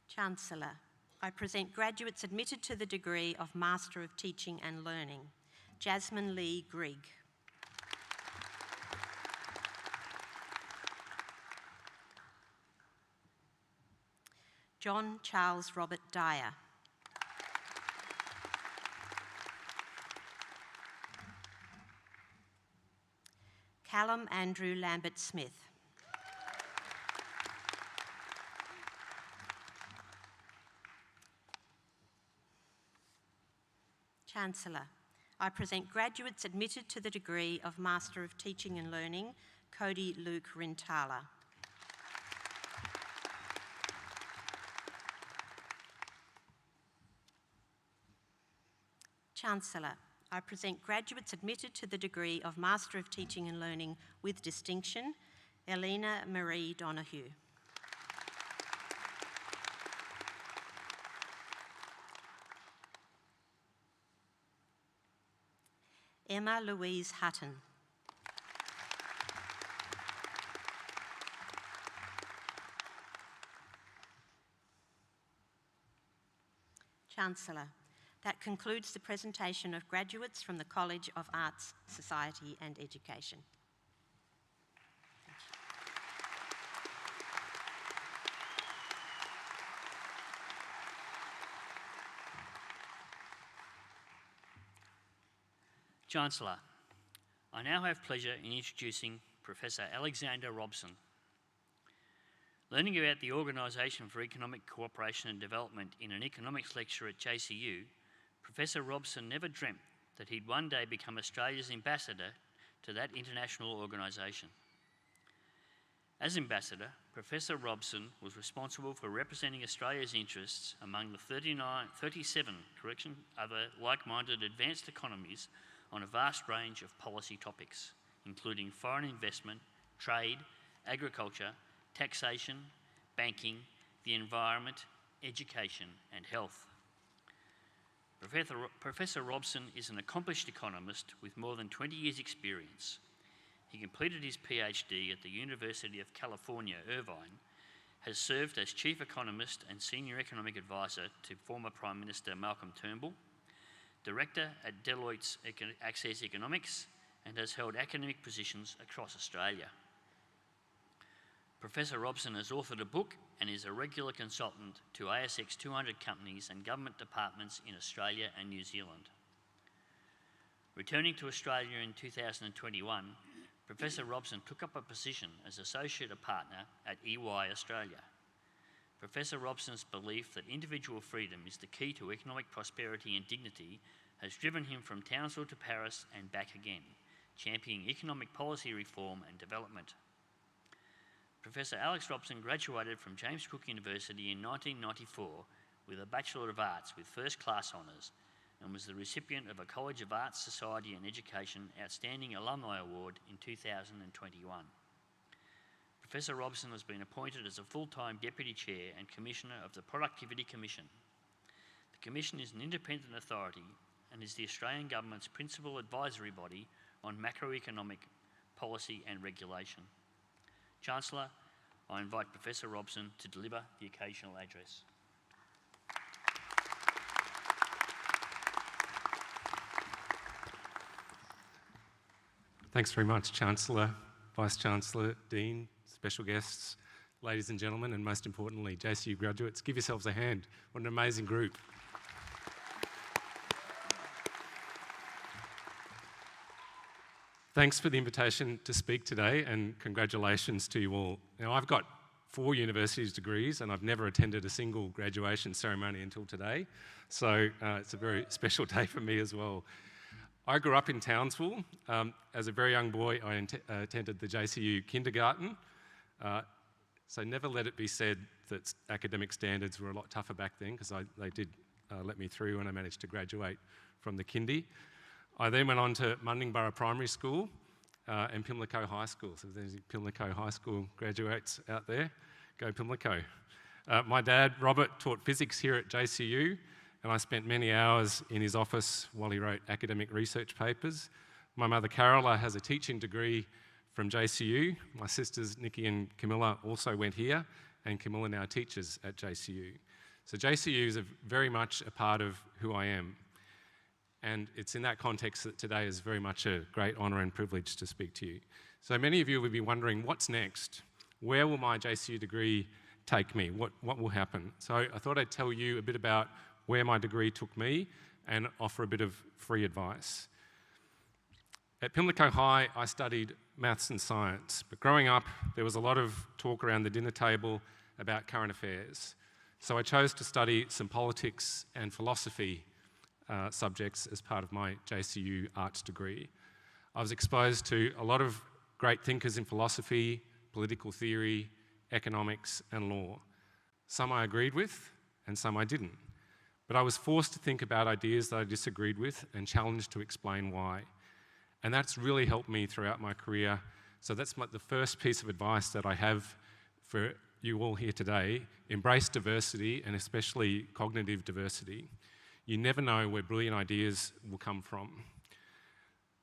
Chancellor, I present graduates admitted to the degree of Master of Teaching and Learning. Jasmine Lee Grigg. John Charles Robert Dyer. Callum Andrew Lambert Smith. Chancellor, I present graduates admitted to the degree of Master of Teaching and Learning, Cody Luke Rintala. Chancellor, I present graduates admitted to the degree of Master of Teaching and Learning with distinction, Elena Marie Donoghue. Emma Louise Hutton. Chancellor, that concludes the presentation of graduates from the College of Arts, Society and Education. Chancellor, I now have pleasure in introducing Professor Alexander Robson. Learning about the Organisation for Economic Cooperation and Development in an economics lecture at JCU, Professor Robson never dreamt that he'd one day become Australia's ambassador to that international organisation. As ambassador, Professor Robson was responsible for representing Australia's interests among the 37 other like-minded advanced economies on a vast range of policy topics, including foreign investment, trade, agriculture, taxation, banking, the environment, education and health. Professor Robson is an accomplished economist with more than 20 years' experience. He completed his PhD at the University of California, Irvine, has served as Chief Economist and Senior Economic Advisor to former Prime Minister Malcolm Turnbull, Director at Deloitte's Access Economics, and has held academic positions across Australia. Professor Robson has authored a book and is a regular consultant to ASX 200 companies and government departments in Australia and New Zealand. Returning to Australia in 2021, Professor Robson took up a position as Associate Partner at EY Australia. Professor Robson's belief that individual freedom is the key to economic prosperity and dignity has driven him from Townsville to Paris and back again, championing economic policy reform and development. Professor Alex Robson graduated from James Cook University in 1994 with a Bachelor of Arts with First Class Honours and was the recipient of a College of Arts, Society and Education Outstanding Alumni Award in 2021. Professor Robson has been appointed as a full-time Deputy Chair and Commissioner of the Productivity Commission. The Commission is an independent authority and is the Australian Government's principal advisory body on macroeconomic policy and regulation. Chancellor, I invite Professor Robson to deliver the occasional address. Thanks very much, Chancellor, Vice-Chancellor, Dean, special guests, ladies and gentlemen, and most importantly, JCU graduates. Give yourselves a hand. What an amazing group. Thanks for the invitation to speak today, and congratulations to you all. Now, I've got 4 university degrees and I've never attended a single graduation ceremony until today, so it's a very special day for me as well. I grew up in Townsville. As a very young boy, I attended the JCU kindergarten, so never let it be said that academic standards were a lot tougher back then, because they did let me through and I managed to graduate from the kindy. I then went on to Mundingborough Primary School and Pimlico High School. So if there's any Pimlico High School graduates out there, go Pimlico. My dad, Robert, taught physics here at JCU, and I spent many hours in his office while he wrote academic research papers. My mother, Carola, has a teaching degree from JCU. My sisters, Nikki and Camilla, also went here, and Camilla now teaches at JCU. So JCU is very much a part of who I am. And it's in that context that today is very much a great honour and privilege to speak to you. So many of you will be wondering, what's next? Where will my JCU degree take me? What will happen? So I thought I'd tell you a bit about where my degree took me and offer a bit of free advice. At Pimlico High, I studied maths and science, but growing up, there was a lot of talk around the dinner table about current affairs. So I chose to study some politics and philosophy subjects as part of my JCU arts degree. I was exposed to a lot of great thinkers in philosophy, political theory, economics and law. Some I agreed with and some I didn't. But I was forced to think about ideas that I disagreed with and challenged to explain why. And that's really helped me throughout my career. So that's the first piece of advice that I have for you all here today. Embrace diversity, and especially cognitive diversity. You never know where brilliant ideas will come from.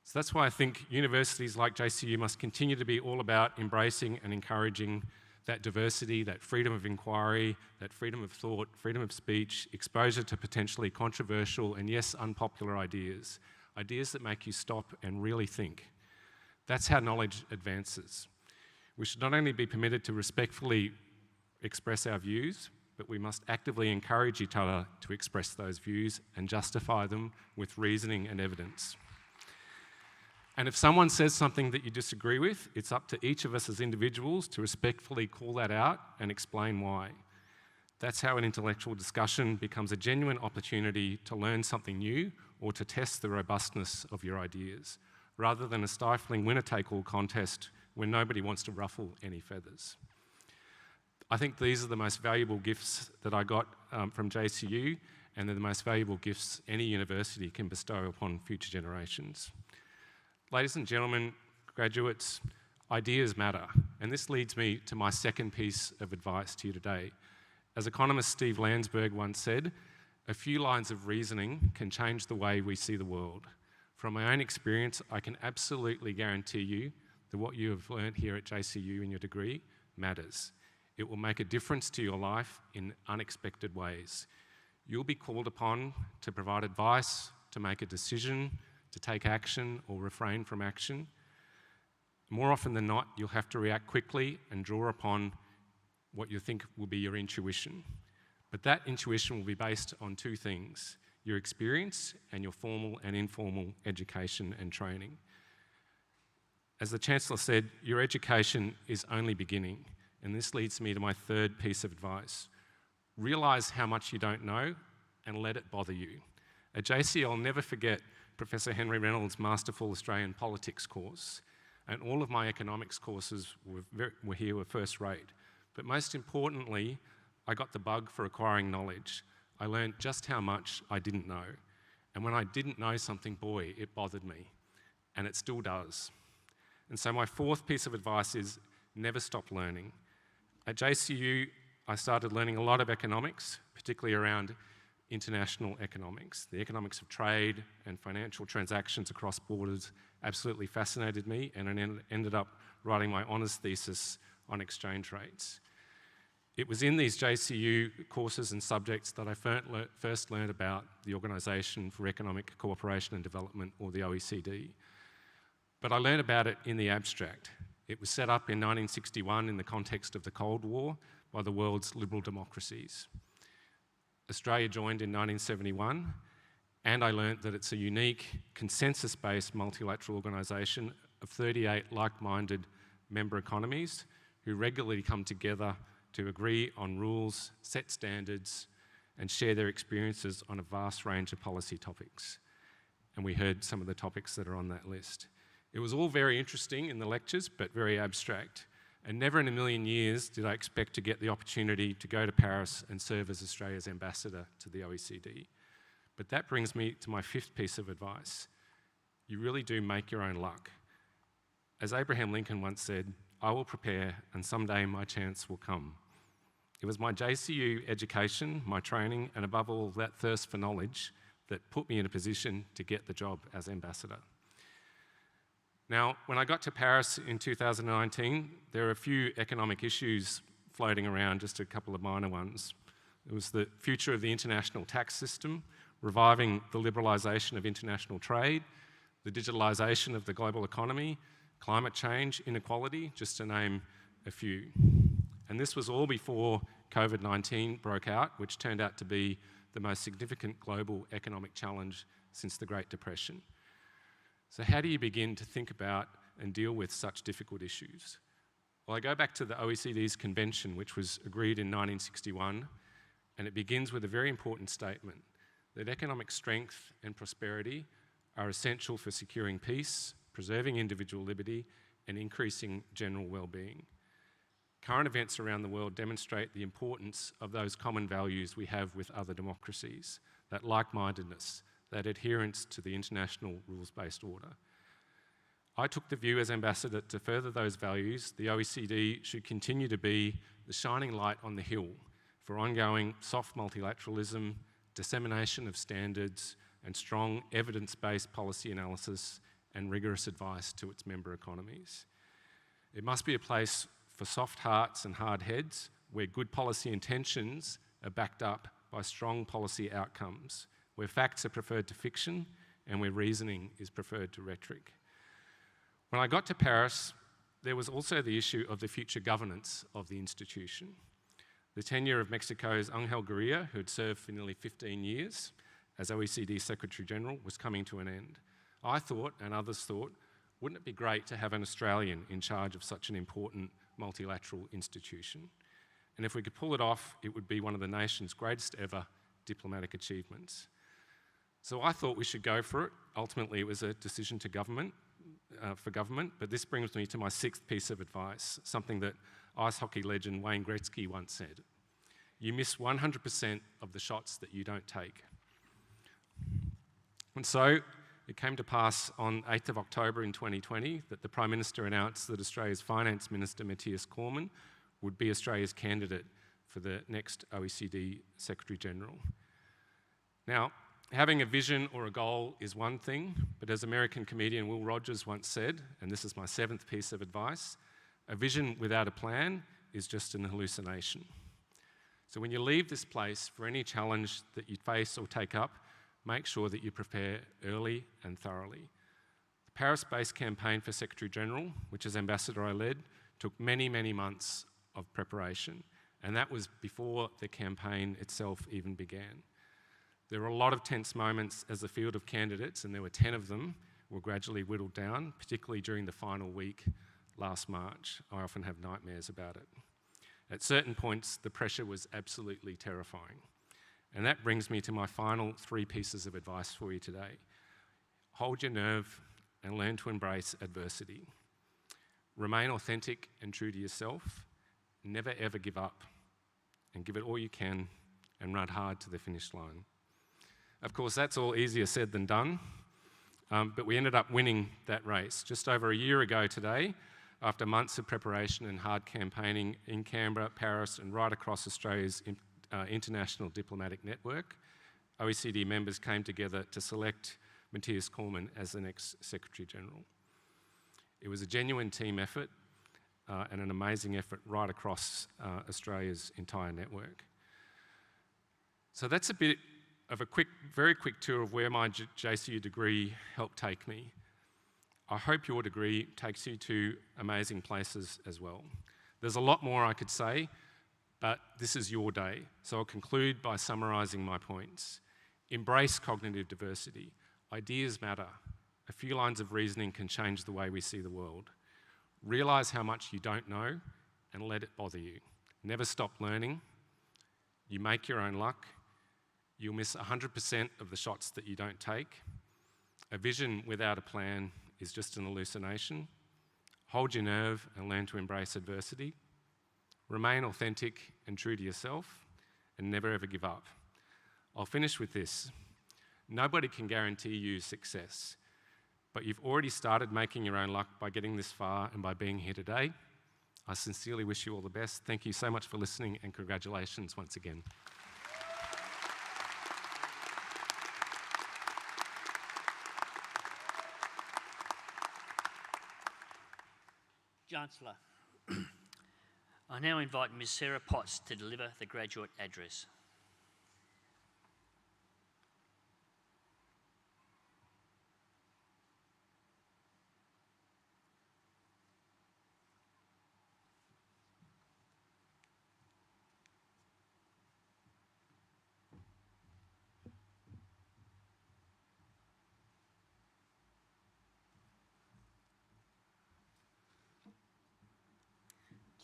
So that's why I think universities like JCU must continue to be all about embracing and encouraging that diversity, that freedom of inquiry, that freedom of thought, freedom of speech, exposure to potentially controversial and yes, unpopular ideas. Ideas that make you stop and really think. That's how knowledge advances. We should not only be permitted to respectfully express our views, but we must actively encourage each other to express those views and justify them with reasoning and evidence. And if someone says something that you disagree with, it's up to each of us as individuals to respectfully call that out and explain why. That's how an intellectual discussion becomes a genuine opportunity to learn something new or to test the robustness of your ideas, rather than a stifling winner-take-all contest where nobody wants to ruffle any feathers. I think these are the most valuable gifts that I got from JCU, and they're the most valuable gifts any university can bestow upon future generations. Ladies and gentlemen, graduates, ideas matter. And this leads me to my second piece of advice to you today. As economist Steve Landsberg once said, a few lines of reasoning can change the way we see the world. From my own experience, I can absolutely guarantee you that what you have learnt here at JCU in your degree matters. It will make a difference to your life in unexpected ways. You'll be called upon to provide advice, to make a decision, to take action or refrain from action. More often than not, you'll have to react quickly and draw upon what you think will be your intuition. But that intuition will be based on two things: your experience and your formal and informal education and training. As the Chancellor said, your education is only beginning, and this leads me to my third piece of advice. Realise how much you don't know and let it bother you. At JC, I'll never forget Professor Henry Reynolds' Masterful Australian Politics course, and all of my economics courses were first rate. But most importantly, I got the bug for acquiring knowledge. I learned just how much I didn't know. And when I didn't know something, boy, it bothered me. And it still does. And so my fourth piece of advice is never stop learning. At JCU, I started learning a lot of economics, particularly around international economics. The economics of trade and financial transactions across borders absolutely fascinated me, and I ended up writing my honours thesis on exchange rates. It was in these JCU courses and subjects that I first learned about the Organisation for Economic Cooperation and Development, or the OECD. But I learned about it in the abstract. It was set up in 1961 in the context of the Cold War by the world's liberal democracies. Australia joined in 1971, and I learnt that it's a unique, consensus-based multilateral organisation of 38 like-minded member economies who regularly come together to agree on rules, set standards, and share their experiences on a vast range of policy topics. And we heard some of the topics that are on that list. It was all very interesting in the lectures, but very abstract. And never in a million years did I expect to get the opportunity to go to Paris and serve as Australia's ambassador to the OECD. But that brings me to my fifth piece of advice. You really do make your own luck. As Abraham Lincoln once said, I will prepare and someday my chance will come. It was my JCU education, my training, and above all that thirst for knowledge that put me in a position to get the job as ambassador. Now, when I got to Paris in 2019, there were a few economic issues floating around, just a couple of minor ones. It was the future of the international tax system, reviving the liberalisation of international trade, the digitalisation of the global economy, climate change, inequality, just to name a few. And this was all before COVID-19 broke out, which turned out to be the most significant global economic challenge since the Great Depression. So how do you begin to think about and deal with such difficult issues? Well, I go back to the OECD's convention, which was agreed in 1961, and it begins with a very important statement that economic strength and prosperity are essential for securing peace, preserving individual liberty, and increasing general well-being. Current events around the world demonstrate the importance of those common values we have with other democracies, that like-mindedness, that adherence to the international rules-based order. I took the view as ambassador to further those values, the OECD should continue to be the shining light on the hill for ongoing soft multilateralism, dissemination of standards, and strong evidence-based policy analysis and rigorous advice to its member economies. It must be a place for soft hearts and hard heads, where good policy intentions are backed up by strong policy outcomes, where facts are preferred to fiction and where reasoning is preferred to rhetoric. When I got to Paris, there was also the issue of the future governance of the institution. The tenure of Mexico's Ángel Gurría, who had served for nearly 15 years as OECD Secretary General, was coming to an end. I thought, and others thought, wouldn't it be great to have an Australian in charge of such an important multilateral institution? And if we could pull it off, it would be one of the nation's greatest ever diplomatic achievements. So I thought we should go for it. Ultimately, it was a decision to government, but this brings me to my sixth piece of advice, something that ice hockey legend Wayne Gretzky once said. You miss 100% of the shots that you don't take. And so it came to pass on 8th of October in 2020 that the Prime Minister announced that Australia's Finance Minister, Matthias Cormann, would be Australia's candidate for the next OECD Secretary General. Now, Having a vision or a goal is one thing, but as American comedian Will Rogers once said, and this is my 7th piece of advice, a vision without a plan is just an hallucination. So when you leave this place, for any challenge that you face or take up, make sure that you prepare early and thoroughly. The Paris-based campaign for Secretary-General, which as ambassador I led, took many, many months of preparation, and that was before the campaign itself even began. There were a lot of tense moments as the field of candidates, and there were 10 of them, were gradually whittled down, particularly during the final week last March. I often have nightmares about it. At certain points, the pressure was absolutely terrifying. And that brings me to my final 3 pieces of advice for you today. Hold your nerve and learn to embrace adversity. Remain authentic and true to yourself. Never ever give up, and give it all you can and run hard to the finish line. Of course, that's all easier said than done, but we ended up winning that race. Just over a year ago today, after months of preparation and hard campaigning in Canberra, Paris, and right across Australia's international diplomatic network, OECD members came together to select Matthias Cormann as the next Secretary-General. It was a genuine team effort and an amazing effort right across Australia's entire network. So that's a bit of a very quick tour of where my JCU degree helped take me. I hope your degree takes you to amazing places as well. There's a lot more I could say, but this is your day. So I'll conclude by summarising my points. Embrace cognitive diversity. Ideas matter. A few lines of reasoning can change the way we see the world. Realise how much you don't know and let it bother you. Never stop learning. You make your own luck. You'll miss 100% of the shots that you don't take. A vision without a plan is just an hallucination. Hold your nerve and learn to embrace adversity. Remain authentic and true to yourself, and never ever give up. I'll finish with this. Nobody can guarantee you success, but you've already started making your own luck by getting this far and by being here today. I sincerely wish you all the best. Thank you so much for listening, and congratulations once again. Chancellor, I now invite Ms Sarah Potts to deliver the graduate address.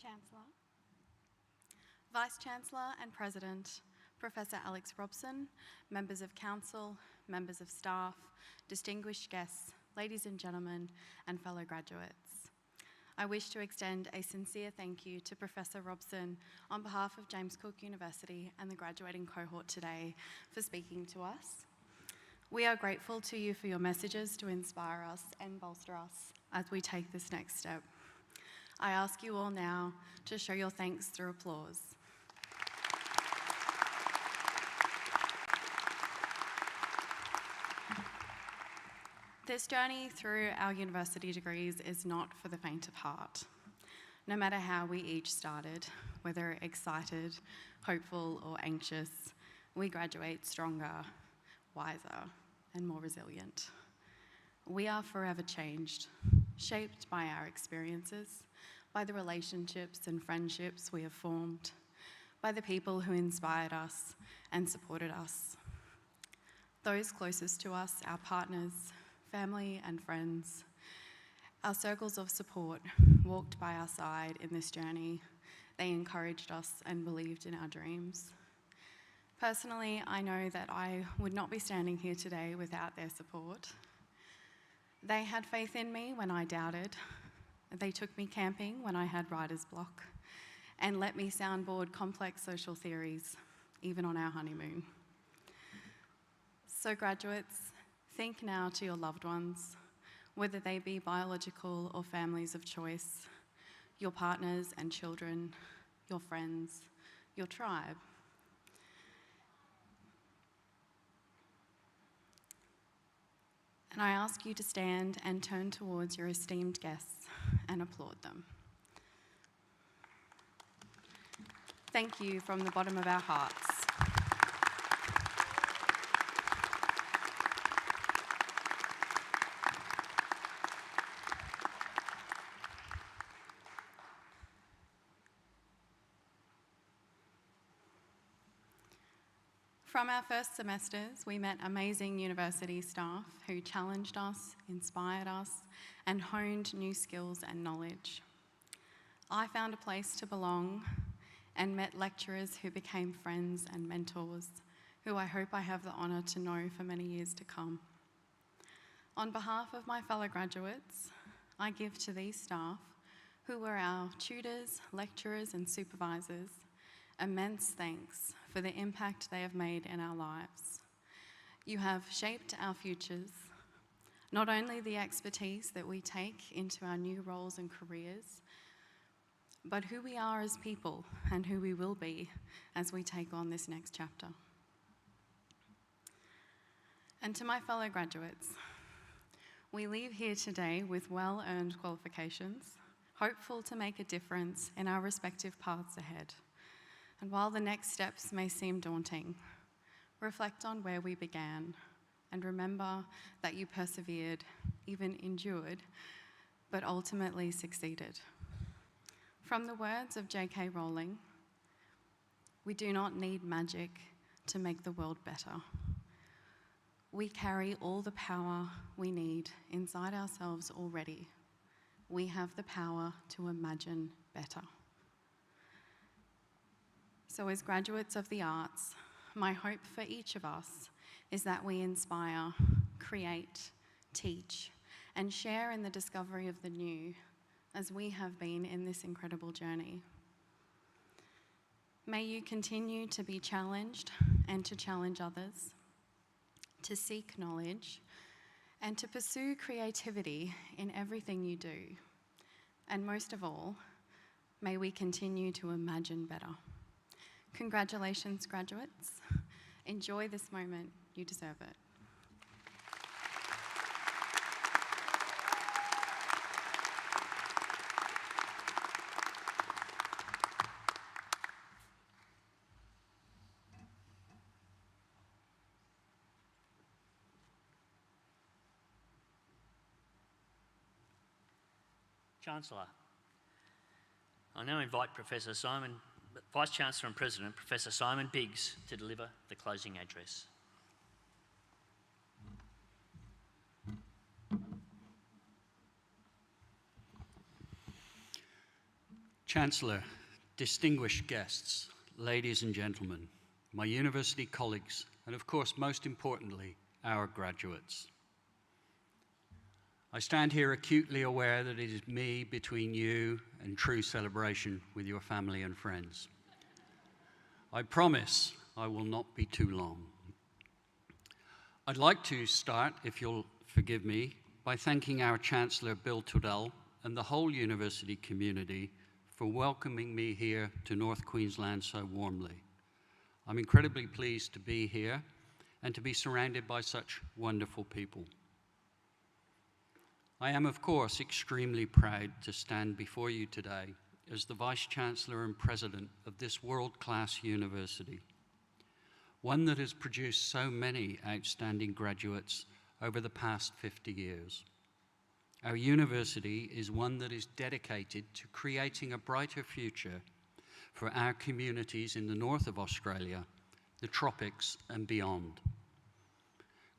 Chancellor, Vice-Chancellor and President, Professor Alex Robson, members of Council, members of staff, distinguished guests, ladies and gentlemen, and fellow graduates. I wish to extend a sincere thank you to Professor Robson on behalf of James Cook University and the graduating cohort today for speaking to us. We are grateful to you for your messages to inspire us and bolster us as we take this next step. I ask you all now to show your thanks through applause. This journey through our university degrees is not for the faint of heart. No matter how we each started, whether excited, hopeful, or anxious, we graduate stronger, wiser, and more resilient. We are forever changed, shaped by our experiences, by the relationships and friendships we have formed, by the people who inspired us and supported us. Those closest to us, our partners, family and friends, our circles of support walked by our side in this journey. They encouraged us and believed in our dreams. Personally, I know that I would not be standing here today without their support. They had faith in me when I doubted. They took me camping when I had writer's block and let me soundboard complex social theories, even on our honeymoon. So graduates, think now to your loved ones, whether they be biological or families of choice, your partners and children, your friends, your tribe. And I ask you to stand and turn towards your esteemed guests and applaud them. Thank you from the bottom of our hearts. From our first semesters, we met amazing university staff who challenged us, inspired us, and honed new skills and knowledge. I found a place to belong and met lecturers who became friends and mentors, who I hope I have the honour to know for many years to come. On behalf of my fellow graduates, I give to these staff, who were our tutors, lecturers, and supervisors, immense thanks for the impact they have made in our lives. You have shaped our futures, not only the expertise that we take into our new roles and careers, but who we are as people and who we will be as we take on this next chapter. And to my fellow graduates, we leave here today with well-earned qualifications, hopeful to make a difference in our respective paths ahead. And while the next steps may seem daunting, reflect on where we began and remember that you persevered, even endured, but ultimately succeeded. From the words of J.K. Rowling, we do not need magic to make the world better. We carry all the power we need inside ourselves already. We have the power to imagine better. So as graduates of the arts, my hope for each of us is that we inspire, create, teach, and share in the discovery of the new, as we have been in this incredible journey. May you continue to be challenged and to challenge others, to seek knowledge, and to pursue creativity in everything you do. And most of all, may we continue to imagine better. Congratulations, graduates. Enjoy this moment. You deserve it. Chancellor, I now invite Vice Chancellor and President, Professor Simon Biggs, to deliver the closing address. Chancellor, distinguished guests, ladies and gentlemen, my university colleagues, and of course, most importantly, our graduates. I stand here acutely aware that it is me between you and true celebration with your family and friends. I promise I will not be too long. I'd like to start, if you'll forgive me, by thanking our Chancellor Bill Tudell and the whole university community for welcoming me here to North Queensland so warmly. I'm incredibly pleased to be here and to be surrounded by such wonderful people. I am, of course, extremely proud to stand before you today as the Vice-Chancellor and President of this world-class university, one that has produced so many outstanding graduates over the past 50 years. Our university is one that is dedicated to creating a brighter future for our communities in the north of Australia, the tropics and beyond.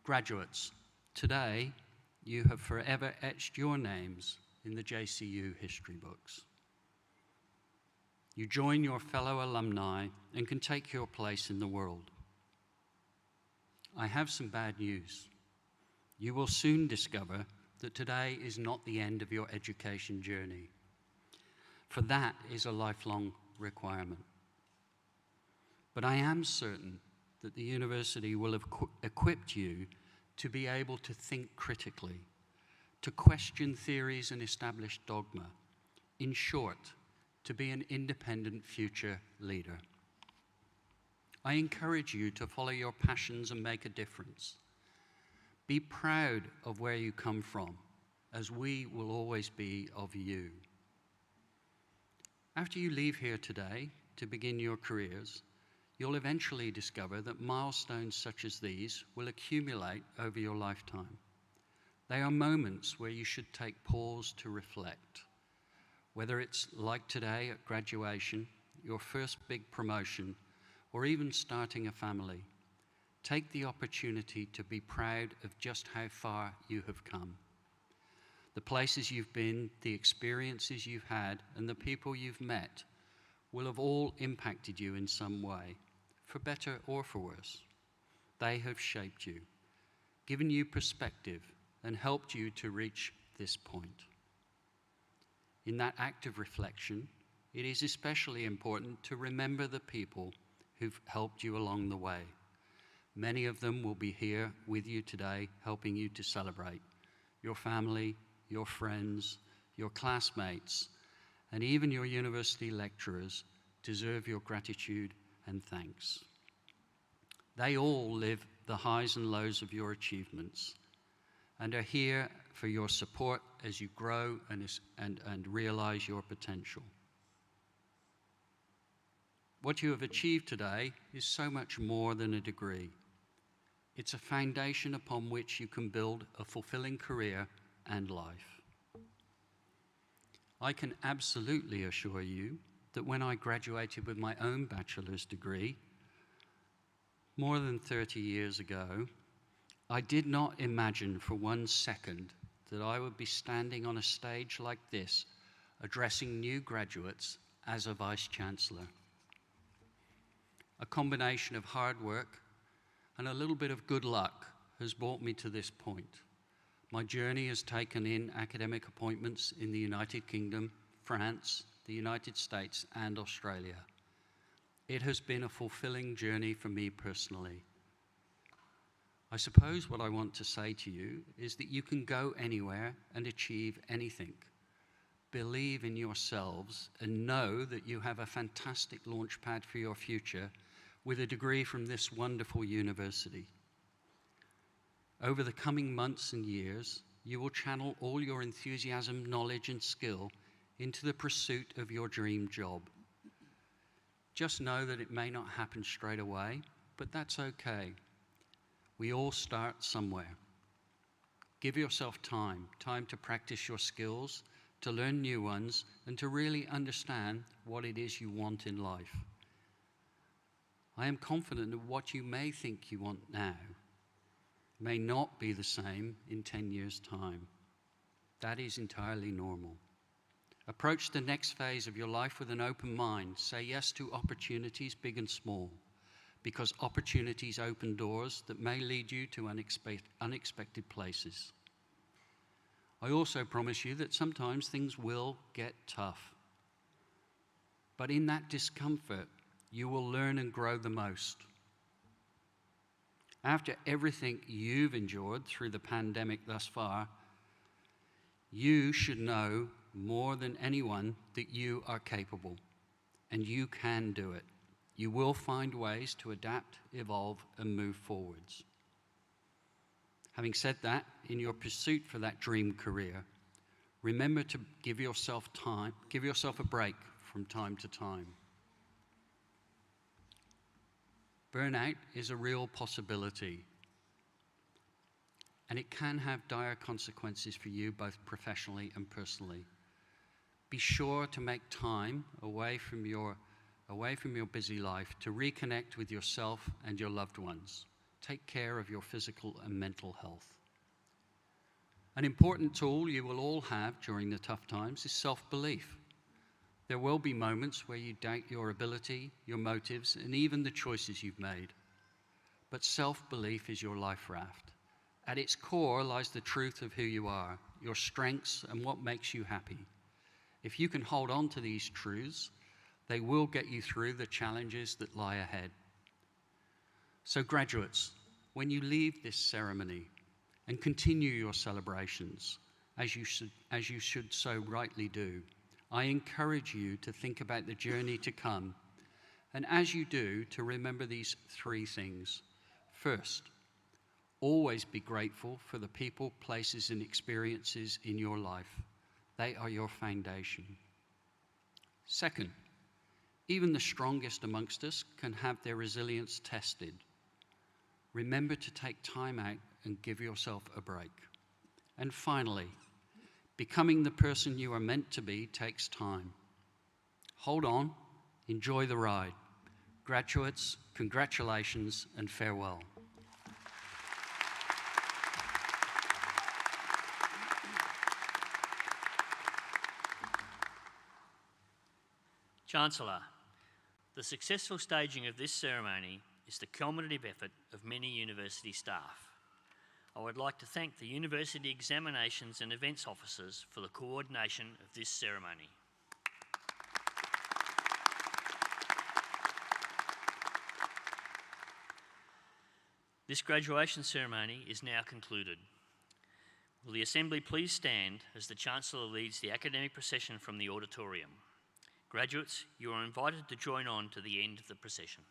Graduates, today, you have forever etched your names in the JCU history books. You join your fellow alumni and can take your place in the world. I have some bad news. You will soon discover that today is not the end of your education journey, for that is a lifelong requirement. But I am certain that the university will have equipped you to be able to think critically, to question theories and established dogma. In short, to be an independent future leader. I encourage you to follow your passions and make a difference. Be proud of where you come from, as we will always be of you. After you leave here today to begin your careers, you'll eventually discover that milestones such as these will accumulate over your lifetime. They are moments where you should take pause to reflect. Whether it's like today at graduation, your first big promotion, or even starting a family, take the opportunity to be proud of just how far you have come. The places you've been, the experiences you've had, and the people you've met will have all impacted you in some way, for better or for worse. They have shaped you, given you perspective, and helped you to reach this point. In that act of reflection, it is especially important to remember the people who've helped you along the way. Many of them will be here with you today, helping you to celebrate. Your family, your friends, your classmates, and even your university lecturers deserve your gratitude and thanks. They all live the highs and lows of your achievements and are here for your support as you grow and realize your potential. What you have achieved today is so much more than a degree. It's a foundation upon which you can build a fulfilling career and life. I can absolutely assure you that when I graduated with my own bachelor's degree, more than 30 years ago, I did not imagine for 1 second that I would be standing on a stage like this, addressing new graduates as a Vice-Chancellor. A combination of hard work and a little bit of good luck has brought me to this point. My journey has taken in academic appointments in the United Kingdom, France, the United States, and Australia. It has been a fulfilling journey for me personally. I suppose what I want to say to you is that you can go anywhere and achieve anything. Believe in yourselves and know that you have a fantastic launchpad for your future with a degree from this wonderful university. Over the coming months and years, you will channel all your enthusiasm, knowledge, and skill into the pursuit of your dream job. Just know that it may not happen straight away, but that's okay. We all start somewhere. Give yourself time to practice your skills, to learn new ones, and to really understand what it is you want in life. I am confident that what you may think you want now may not be the same in 10 years' time. That is entirely normal. Approach the next phase of your life with an open mind. Say yes to opportunities, big and small, because opportunities open doors that may lead you to unexpected places. I also promise you that sometimes things will get tough. But in that discomfort, you will learn and grow the most. After everything you've endured through the pandemic thus far, you should know more than anyone that you are capable and you can do it. You will find ways to adapt, evolve, and move forwards. Having said that, in your pursuit for that dream career, remember to give yourself a break from time to time. Burnout is a real possibility, and it can have dire consequences for you both professionally and personally. Be sure to make time away from your busy life to reconnect with yourself and your loved ones. Take care of your physical and mental health. An important tool you will all have during the tough times is self-belief. There will be moments where you doubt your ability, your motives, and even the choices you've made. But self-belief is your life raft. At its core lies the truth of who you are, your strengths, and what makes you happy. If you can hold on to these truths, they will get you through the challenges that lie ahead. So graduates, when you leave this ceremony and continue your celebrations, as you should so rightly do, I encourage you to think about the journey to come, and as you do, to remember these 3 things. First, Always be grateful for the people, places, and experiences in your life. They are your foundation. Second, even the strongest amongst us can have their resilience tested. Remember to take time out and give yourself a break. And finally, becoming the person you are meant to be takes time. Hold on, enjoy the ride. Graduates, congratulations and farewell. Chancellor, the successful staging of this ceremony is the culminative effort of many university staff. I would like to thank the University Examinations and Events Officers for the coordination of this ceremony. This graduation ceremony is now concluded. Will the Assembly please stand as the Chancellor leads the academic procession from the auditorium? Graduates, you are invited to join on to the end of the procession.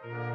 Thank you.